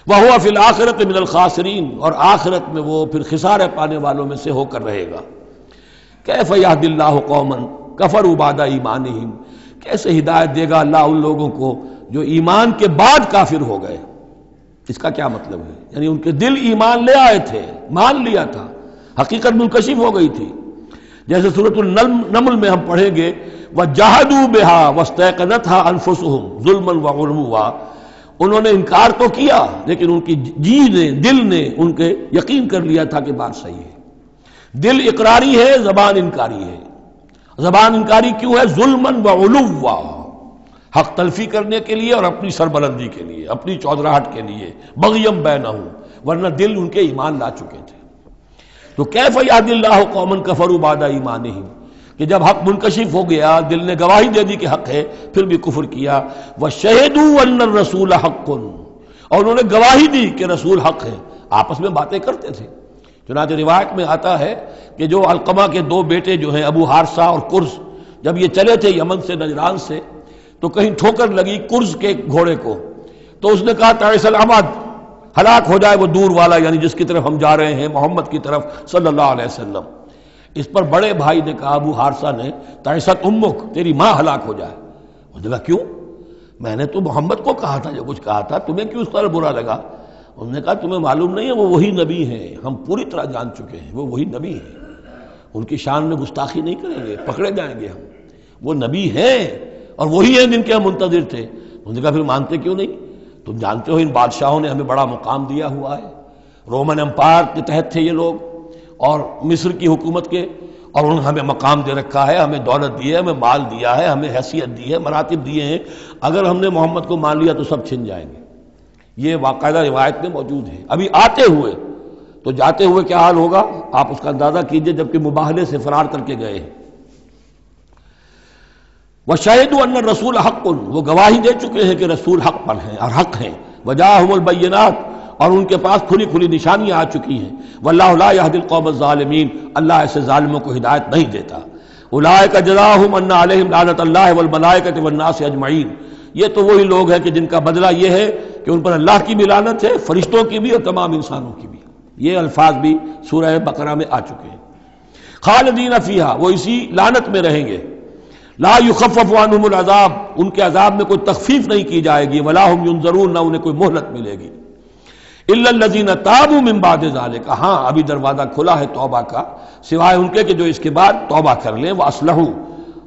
وَهُوَ فِي الْآخِرَةِ مِنَ الْخَاسِرِينَ، اور آخرت میں وہ پھر خسارے پانے والوں میں سے ہو کر رہے گا۔ كَيْفَ يَهْدِي اللَّهُ قَوْمًا كَفَرُوا بَعْدَ إِيمَانِهِمْ، کیسے ہدایت دے گا اللہ ان لوگوں کو جو ایمان کے بعد کافر ہو گئے۔ اس کا کیا مطلب ہے؟ یعنی ان کے دل ایمان لے آئے تھے، مان لیا تھا، حقیقت منکشف ہو گئی تھی، جیسے سورۃ النمل میں ہم پڑھیں گے وَجَحَدُوا بِهَا وَاسْتَيْقَنَتْهَا أَنفُسُهُمْ ظُلْمًا وَعُلُوًّا، انہوں نے انکار تو کیا لیکن ان کی جی نے، دل نے ان کے یقین کر لیا تھا کہ بات صحیح ہے۔ دل اقراری ہے، زبان انکاری ہے۔ زبان انکاری کیوں ہے؟ ظلمًا وعلوا، حق تلفی کرنے کے لیے اور اپنی سربلندی کے لیے، اپنی چودراہٹ کے لیے، بغیم بینہم، ورنہ دل ان کے ایمان لا چکے تھے۔ تو کیف یہدی اللہ قوما کفروا بعد ایمانہم، کہ جب حق منکشف ہو گیا، دل نے گواہی دے دی کہ حق ہے، پھر بھی کفر کیا۔ وَشَهِدُوا أَنَّ الرَّسُولَ حَقٌّ، اور انہوں نے گواہی دی کہ رسول حق ہے، آپس میں باتیں کرتے تھے۔ چنانچہ روایت میں آتا ہے کہ جو علقمہ کے دو بیٹے جو ہیں ابو حارثہ اور کرز، جب یہ چلے تھے یمن سے نجران سے تو کہیں ٹھوکر لگی کرز کے گھوڑے کو، تو اس نے کہا تعیس العمد، ہلاک ہو جائے وہ دور والا، یعنی جس کی طرف ہم جا رہے ہیں، محمد کی طرف صلی اللہ علیہ وسلم۔ اس پر بڑے بھائی نے کہا ابو حارثہ نے تعیست امک، تیری ماں ہلاک ہو جائے۔ انہوں نے کہا کیوں؟ میں نے تو محمد کو کہا تھا جو کچھ کہا تھا، تمہیں کیوں اس طرح برا لگا؟ انہوں نے کہا تمہیں معلوم نہیں ہے وہ وہی نبی ہیں، ہم پوری طرح جان چکے ہیں وہ وہی نبی ہیں، ان کی شان میں گستاخی نہیں کریں گے، پکڑے جائیں گے ہم، وہ نبی ہیں اور وہی ہیں جن کے ہم منتظر تھے۔ انہوں نے کہا پھر مانتے کیوں نہیں؟ تم جانتے ہو ان بادشاہوں نے ہمیں بڑا مقام دیا ہوا ہے، رومن امپائر کے تحت تھے یہ لوگ اور مصر کی حکومت کے، اور انہوں نے ہمیں مقام دے رکھا ہے، ہمیں دولت دی ہے، ہمیں مال دیا ہے، ہمیں حیثیت دی ہے، مراتب دیے ہیں، اگر ہم نے محمد کو مان لیا تو سب چھن جائیں گے۔ یہ باقاعدہ روایت میں موجود ہے۔ ابھی آتے ہوئے تو جاتے ہوئے کیا حال ہوگا آپ اس کا اندازہ کیجئے، جبکہ مباہلے سے فرار کر کے گئے ہیں۔ وَشَهِدُوا أَنَّ الرَّسُولَ حَقٌّ، وہ گواہی دے چکے ہیں کہ رسول حق پر ہیں اور حق ہیں. وَجَاءَهُمُ الْبَيِّنَاتُ، اور ان کے پاس کھلی کھلی نشانیاں آ چکی ہیں. وَاللَّهُ لَا يَهْدِي الْقَوْمَ الظَّالِمِينَ، اللہ ایسے ظالموں کو ہدایت نہیں دیتا. أُولَٰئِكَ جَزَاؤُهُمْ أَنَّ عَلَيْهِمْ لَعْنَةَ اللَّهِ وَالْمَلَائِكَةِ وَالنَّاسِ أَجْمَعِينَ. یہ تو وہی لوگ ہیں کہ جن کا بدلہ یہ ہے کہ ان پر اللہ کی بھی لعنت ہے، فرشتوں کی بھی اور تمام انسانوں کی بھی. یہ الفاظ بھی سورہ بقرہ میں آ چکے ہیں. خالدین فیہا، وہ اسی لعنت میں رہیں گے. لا یخفف عنہم العذاب، ان کے عذاب میں کوئی تخفیف نہیں کی جائے گی. ولا ہم ینظرون، نہ انہیں کوئی مہلت ملے گی. الا الذین تابوا من بعد ذلک، ہاں ابھی دروازہ کھلا ہے توبہ کا، سوائے ان کے کہ جو اس کے بعد توبہ کر لیں. واصلحوا،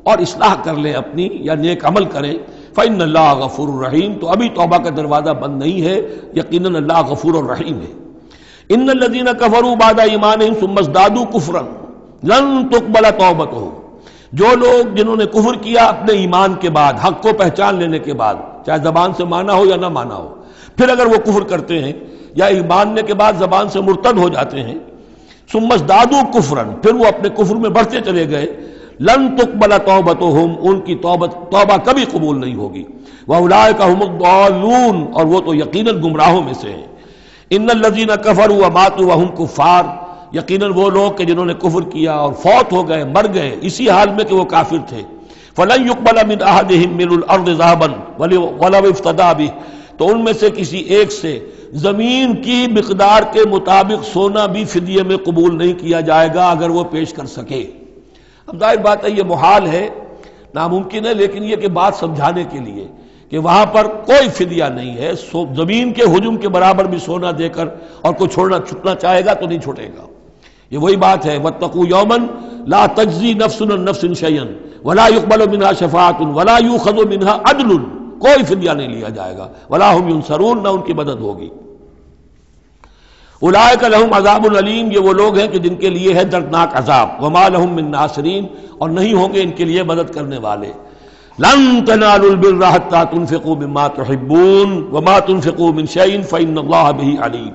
اور اصلاح کر لیں اپنی یا نیک عمل کریں. فإن اللہ غفور الرحیم، تو ابھی توبہ کا دروازہ بند نہیں ہے، یقیناً اللہ غفور الرحیم ہے. ان الذین کفروا بعد ایمانہم ثم ازدادوا کفرا لن تقبل توبتہم، جو لوگ جنہوں نے کفر کیا اپنے ایمان کے بعد، حق کو پہچان لینے کے بعد، چاہے زبان سے مانا ہو یا نہ مانا ہو، پھر اگر وہ کفر کرتے ہیں یا ماننے کے بعد زبان سے مرتد ہو جاتے ہیں، ثم ازدادوا کفرا، پھر وہ اپنے کفر میں بڑھتے چلے گئے، لن تقبل توبتہم، ان کی توبہ کبھی قبول نہیں ہوگی. واولئک هم الضالون، اور وہ تو یقیناً گمراہوں میں سے ہیں. ان الذین کفروا وماتوا وهم کفار، یقیناً وہ لوگ کہ جنہوں نے کفر کیا اور فوت ہو گئے، مر گئے اسی حال میں کہ وہ کافر تھے. فلن يقبل من احدهم ملء الارض ذهبا ولو افتدى به، تو ان میں سے کسی ایک سے زمین کی مقدار کے مطابق سونا بھی فدیے میں قبول نہیں کیا جائے گا اگر وہ پیش کر سکے. اب ظاہر بات ہے یہ محال ہے، ناممکن ہے، لیکن یہ کہ بات سمجھانے کے لیے کہ وہاں پر کوئی فدیہ نہیں ہے. زمین کے حجم کے برابر بھی سونا دے کر اور کوئی چھوٹنا چاہے گا تو نہیں چھوٹے گا. یہ وہی بات ہے، واتقوا یوما لا تجزی نفس عن نفس شیئا ولا يقبل منها شفاعۃ ولا یؤخذ منها عدل، کوئی فدیہ نہیں لیا جائے گا. ولا هم ينصرون، نہ ان کی مدد ہوگی. اولئک لهم عذاب علیم، یہ وہ لوگ ہیں کہ جن کے لیے ہے دردناک عذاب. وما لهم من ناصرین، اور نہیں ہوں گے ان کے لیے مدد کرنے والے. لن تنالوا البر حتى تنفقوا مما تحبون وما تنفقوا من شيء فإن الله به علیم.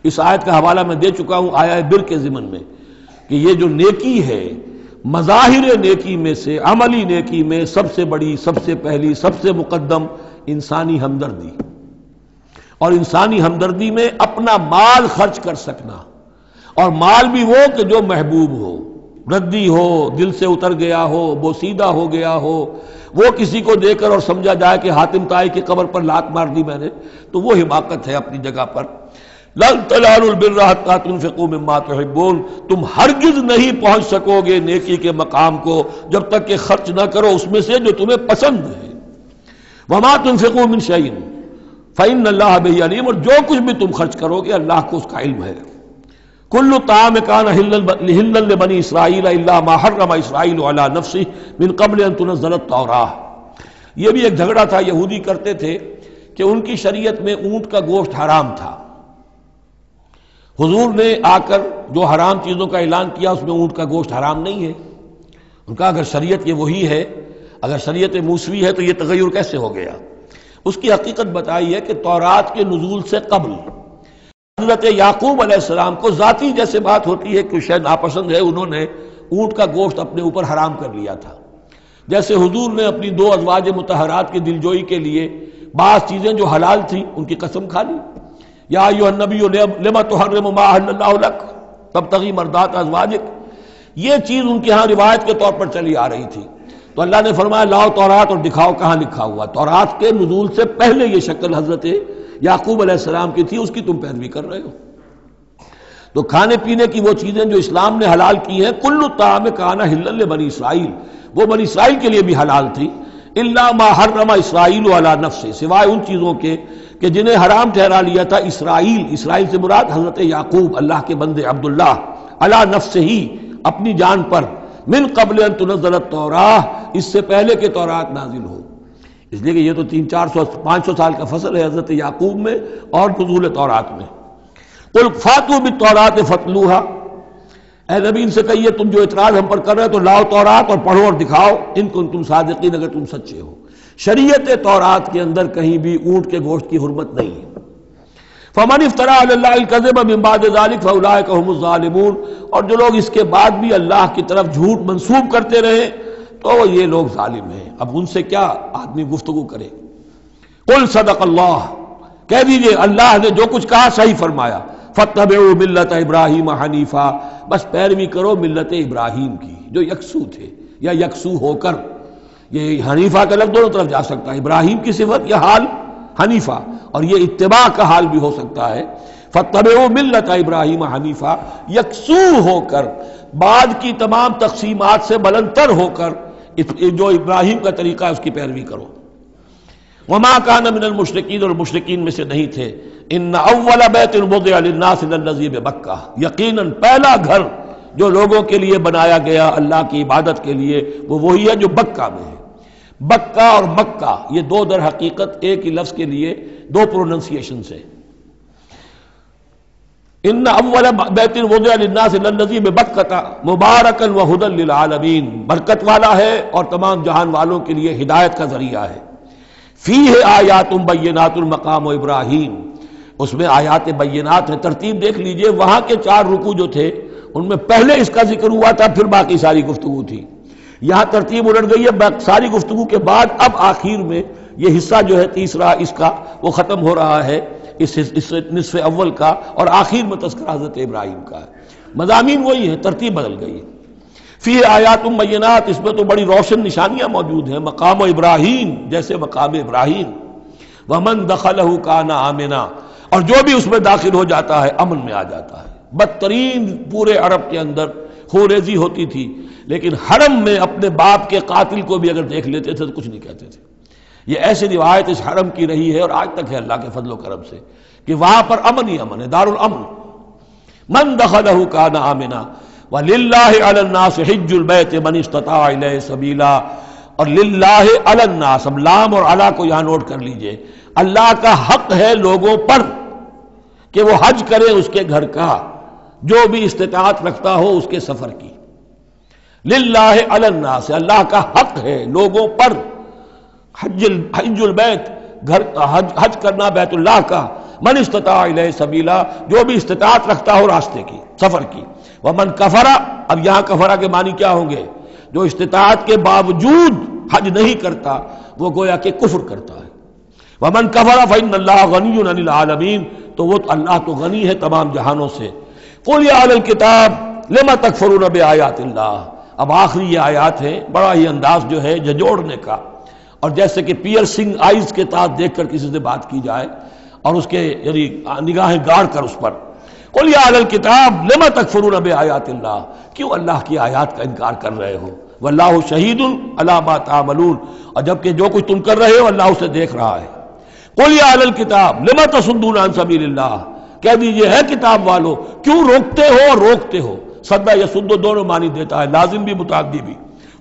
اس آیت کا حوالہ میں دے چکا ہوں آیہ بر کے ضمن میں کہ یہ جو نیکی ہے، مظاہر نیکی میں سے، عملی نیکی میں سب سے بڑی، سب سے پہلی، سب سے مقدم انسانی ہمدردی. اور انسانی ہمدردی میں اپنا مال خرچ کر سکنا، اور مال بھی وہ کہ جو محبوب ہو، ردی ہو، دل سے اتر گیا ہو، بوسیدہ ہو گیا ہو، وہ کسی کو دے کر اور سمجھا جائے کہ حاتم طائی کی قبر پر لات مار دی میں نے، تو وہ حماقت ہے اپنی جگہ پر. لن تنالوا البر حتى تنفقوا مما تحبون، تم ہرگز نہیں پہنچ سکو گے نیکی کے مقام کو جب تک کہ خرچ نہ کرو اس میں سے جو تمہیں پسند ہے. وما تنفقوا من شيء فإن الله به علیم، اور جو کچھ بھی تم خرچ کرو گے اللہ کو اس کا علم ہے. کل طعام کان حلا لبنی اسرائیل الا ما حرم اسرائیل علی نفسه من قبل ان تنزل التوراۃ. یہ بھی ایک جھگڑا تھا، یہودی کرتے تھے کہ ان کی شریعت میں اونٹ کا گوشت حرام تھا. حضور نے آ کر جو حرام چیزوں کا اعلان کیا اس میں اونٹ کا گوشت حرام نہیں ہے. ان کا اگر شریعت یہ وہی ہے، اگر شریعت موسوی ہے تو یہ تغیر کیسے ہو گیا؟ اس کی حقیقت بتائی ہے کہ تورات کے نزول سے قبل حضرت یعقوب علیہ السلام کو ذاتی جیسے بات ہوتی ہے کہ شاید ناپسند ہے، انہوں نے اونٹ کا گوشت اپنے اوپر حرام کر لیا تھا. جیسے حضور نے اپنی 2 ازواج مطہرات کی دلجوئی کے لیے بعض چیزیں جو حلال تھیں ان کی قسم کھا لی. یا ایھا النبی لما تحرم ما احل اللہ لک تبتغی مرضات ازواجک، یہ چیز ان کے ہاں روایت کے طور پر چلی آ رہی تھی. تو اللہ نے فرمایا لاؤ تورات اور دکھاؤ کہاں لکھا ہوا. تورات کے نزول سے پہلے یہ شکل حضرت یعقوب علیہ السلام کی تھی، اس کی تم پیروی کر رہے ہو. تو کھانے پینے کی وہ چیزیں جو اسلام نے حلال کی ہیں، کل طعام کان حلا لبنی اسرائیل، وہ بنی اسرائیل کے لیے بھی حلال تھی. الا ما حرم اسرائیل علی نفسہ، سوائے ان چیزوں کے کہ جنہیں حرام ٹھہرا لیا تھا اسرائیل. اسرائیل سے مراد حضرت یعقوب، اللہ کے بندے عبداللہ، علی نفسہ ہی، اپنی جان پر، من قبل ان تنزل التوراۃ، اس سے پہلے کہ تورات نازل ہو. اس لیے کہ یہ تو 300-400-500 سال کا فصل ہے حضرت یعقوب میں اور نزول تورات میں. قل فاتوا بالتوراۃ فاتلوها، اے نبی ان سے کہیے تم جو اعتراض ہم پر کر رہے ہو تو لاؤ تورات اور پڑھو اور دکھاؤ ان کنتم صادقین، اگر تم سچے ہو. شریعت تورات کے اندر کہیں بھی اونٹ کے گوشت کی حرمت نہیں ہے. فمن افترى علی اللہ الکذب من بعد ذلک فاولئک هم الظالمون، اور جو لوگ اس کے بعد بھی اللہ کی طرف جھوٹ منسوب کرتے رہے تو یہ لوگ ظالم ہیں۔ اب ان سے کیا آدمی گفتگو کرے؟ قل صدق اللہ، کہہ دیجئے اللہ نے جو کچھ کہا صحیح فرمایا۔ فاتبعوا ملت ابراہیم حنیفا، بس پیروی کرو ملت ابراہیم کی جو یکسو تھے یا یکسو ہو کر، یہ حنیفہ کا لفظ دونوں طرف جا سکتا ہے، ابراہیم کی صفت یا حال حنیفہ، اور یہ اتباع کا حال بھی ہو سکتا ہے۔ فاتبعوا ملت ابراہیم حنیفا، یکسو ہو کر، بعد کی تمام تقسیمات سے بلندتر ہو کر جو ابراہیم کا طریقہ ہے اس کی پیروی کرو۔ وما کان من المشرکین، اور مشرکین میں سے نہیں تھے۔ ان اول بیت وضع للناس للذی ببکہ، یقیناً پہلا گھر جو لوگوں کے لیے بنایا گیا اللہ کی عبادت کے لیے وہ وہی ہے جو بکہ میں ہے۔ بکہ اور مکہ یہ دو در حقیقت ایک ہی لفظ کے لیے دو پروننسیشن سے۔ ان اول بیت وضع للناس للذی ببکہ مبارکا وہدی للعالمین، برکت والا ہے اور تمام جہان والوں کے لیے ہدایت کا ذریعہ ہے۔ فیہ آیات بینات مقام ابراہیم، اس میں آیات بینات ہیں۔ ترتیب دیکھ لیجئے، وہاں کے 4 رکوع جو تھے ان میں پہلے اس کا ذکر ہوا تھا، پھر باقی ساری گفتگو تھی۔ یہاں ترتیب الٹ گئی ہے، ساری گفتگو کے بعد اب آخر میں یہ حصہ جو ہے تیسرا اس کا وہ ختم ہو رہا ہے، اس نصف اول کا، اور آخر میں تذکرہ حضرت ابراہیم کا ہے۔ مضامین وہی ہے، ترتیب بدل گئی ہے۔ فی آیات بینات، اس میں تو بڑی روشن نشانیاں موجود ہیں۔ مقام ابراہیم، جیسے مقام ابراہیم، ومن دخلہ کان آمنا، اور جو بھی اس میں داخل ہو جاتا ہے امن میں آ جاتا ہے۔ بدترین پورے عرب کے اندر خوریزی ہوتی تھی، لیکن حرم میں اپنے باپ کے قاتل کو بھی اگر دیکھ لیتے تھے تو کچھ نہیں کہتے تھے۔ یہ ایسی روایت اس حرم کی رہی ہے اور آج تک ہے اللہ کے فضل و کرم سے، کہ وہاں پر امن ہی امن ہے، دار الامن۔ من دخلہ کان آمنا وَلِلَّهِ عَلَى النَّاسِ حِجُّ الْبَيْتِ مَنِ اسْتَطَاعَ إِلَيْهِ سَبِيلًا، اور للہ علی الناس، اب لام اور علی کو یہاں نوٹ کر لیجئے، اللہ کا حق ہے لوگوں پر کہ وہ حج کرے اس کے گھر کا، جو بھی استطاعت رکھتا ہو اس کے سفر کی۔ للہ علی الناس، اللہ کا حق ہے لوگوں پر، حج البیت، گھر حج کرنا بیت اللہ کا، من استطاع الیہ سبیلا، جو بھی استطاعت رکھتا ہو راستے کی، سفر کی۔ ومن کفرا، اب یہاں کفرا کے معنی کیا ہوں گے؟ جو استطاعت کے باوجود حج نہیں کرتا وہ گویا کہ کفر کرتا ہے۔ ومن کفر فإن اللہ غنی عن العالمین، تو وہ اللہ تو غنی ہے تمام جہانوں سے۔ قل یا اہل الکتاب لم تکفرون بآیات اللہ، اب آخری یہ آیات ہے، بڑا ہی انداز جو ہے جھنجھوڑنے کا، اور جیسے کہ پیئرسنگ آئیز کے ساتھ دیکھ کر کسی سے بات کی جائے اور اس کے یعنی نگاہیں گاڑ کر اس پر۔ قل یا اہل الکتاب لم تکفرون بآیات اللہ، کیوں اللہ کی آیات کا انکار کر رہے ہو؟ واللہ شہید علی ما تعملون، اور جبکہ جو کچھ تم کر رہے ہو اللہ اسے دیکھ رہا ہے۔ قل یا اہل الکتاب لم تصدون عن سبیل اللہ، کہہ دیجئے ہے کتاب والو کیوں روکتے ہو اور روکتے ہو؟ صد یصد دونوں معنی دیتا ہے، لازم بھی متعدی بھی،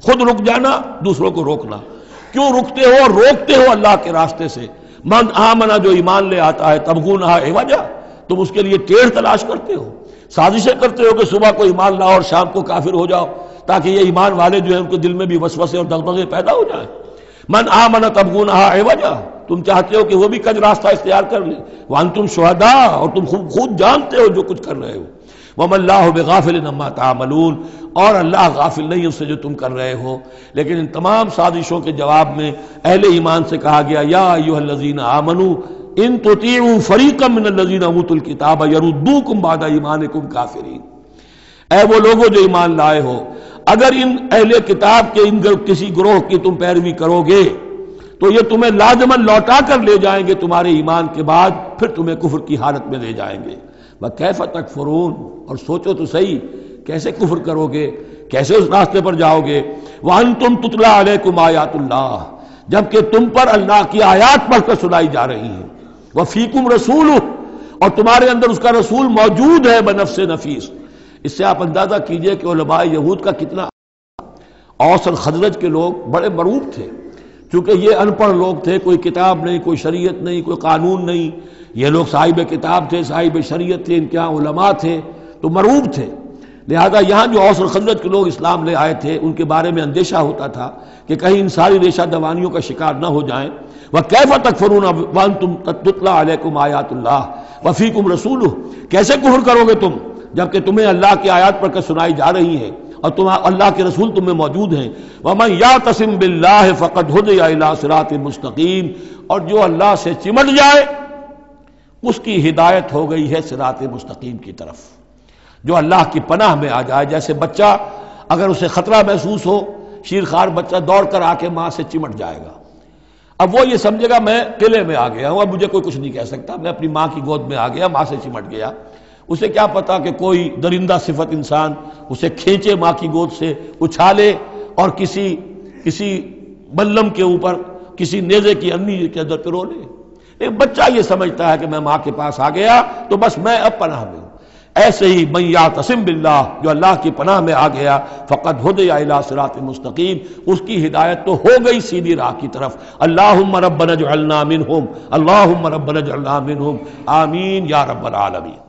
خود رک جانا دوسروں کو روکنا۔ کیوں رکتے ہو اور روکتے ہو اللہ کے راستے سے؟ من آمنا، جو ایمان لے آتا ہے، تبغونہا عوجا، تم اس کے لیے ٹیڑھ تلاش کرتے ہو، سازشیں کرتے ہو کہ صبح کو ایمان لاؤ اور شام کو کافر ہو جاؤ، تاکہ یہ ایمان والے جو ہیں ان کے دل میں بھی وسوسے اور دغدغے پیدا ہو جائیں۔ من آمن تبغونہا عوجا، تم چاہتے ہو کہ وہ بھی کج راستہ اختیار کر لیں، وانتم شہداء، اور تم خود جانتے ہو جو کچھ کر رہے ہو۔ وما اللہ بغافل عما تعملون، اور اللہ غافل نہیں اس سے جو تم کر رہے ہو۔ لیکن ان تمام سازشوں کے جواب میں اہل ایمان سے کہا گیا یا ایھا الذین آمنوا ان تطیعوا فریقا من الذین اوتوا الکتاب یردوکم بعد ایمانکم کافرین، اے وہ لوگوں جو ایمان لائے ہو، اگر ان اہل کتاب کے ان کسی گروہ کی تم پیروی کرو گے تو یہ تمہیں لازماً لوٹا کر لے جائیں گے تمہارے ایمان کے بعد، پھر تمہیں کفر کی حالت میں لے جائیں گے۔ وَكَيْفَ تَكْفُرُونَ، اور سوچو تو صحیح کیسے کفر کرو گے، کیسے اس راستے پر جاؤ گے۔ وَأَنْتُمْ تُتْلَىٰ عَلَيْكُمْ آیات اللہ، جبکہ تم پر اللہ کی آیات پڑھ کر سنائی جا رہی ہیں۔ وَفِيكُمْ رَسُولُهُ، اور تمہارے اندر اس کا رسول موجود ہے بنفس نفیس۔ اس سے آپ اندازہ کیجئے کہ علماء یہود کا کتنا، اوس اور خزرج کے لوگ بڑے مرعوب تھے، چونکہ یہ ان پڑھ لوگ تھے، کوئی کتاب نہیں، کوئی شریعت نہیں، کوئی قانون نہیں۔ یہ لوگ صاحب کتاب تھے، صاحب شریعت تھے، ان کے ہاں علماء تھے، تو مرعوب تھے۔ لہذا یہاں جو اوس اور خزرج کے لوگ اسلام لے آئے تھے ان کے بارے میں اندیشہ ہوتا تھا کہ کہیں ان ساری ریشہ دوانیوں کا شکار نہ ہو جائیں۔ وَكَيْفَ تَكْفُرُونَ وَأَنْتُمْ تُتْلَىٰ عَلَيْكُمْ آیَاتُ اللَّهِ وَفِيكُمْ رَسُولُهُ، کیسے کفر کرو گے تم جبکہ تمہیں اللہ کی آیات پڑھ کر سنائی جا رہی ہیں اور تم اللہ کے رسول تم میں موجود ہیں. وَمَن يَعْتَصِم بِاللَّهِ فَقَدْ هُدِيَ إِلَىٰ صِرَاطٍ مُسْتَقِيمٍ، اور جو اللہ سے چمٹ جائے اس کی ہدایت ہو گئی ہے صراط مستقیم کی طرف. جو اللہ کی پناہ میں آ جائے، جیسے بچہ اگر اسے خطرہ محسوس ہو، شیرخوار بچہ دوڑ کر آ کے ماں سے چمٹ جائے گا. اب وہ یہ سمجھے گا میں قلعے میں آ گیا ہوں، اب مجھے کوئی کچھ نہیں کہہ سکتا، میں اپنی ماں کی گود میں آ گیا، ماں سے چمٹ گیا. اسے کیا پتا کہ کوئی درندہ صفت انسان اسے کھینچے ماں کی گود سے، اچھالے اور کسی بلم کے اوپر کسی نیزے کی انی کے اندر پرو لے. ایک بچہ یہ سمجھتا ہے کہ میں ماں کے پاس آ گیا تو بس میں اب پناہ میں ہوں. ایسے ہی من یعتصم باللہ، جو اللہ کی پناہ میں آ گیا، فقد ہدی الی صراط مستقیم، اس کی ہدایت تو ہو گئی سیدھی راہ کی طرف. اللہم ربنا اجعلنا منہم، اللہم ربنا اجعلنا منہم، آمین یا رب العالمین.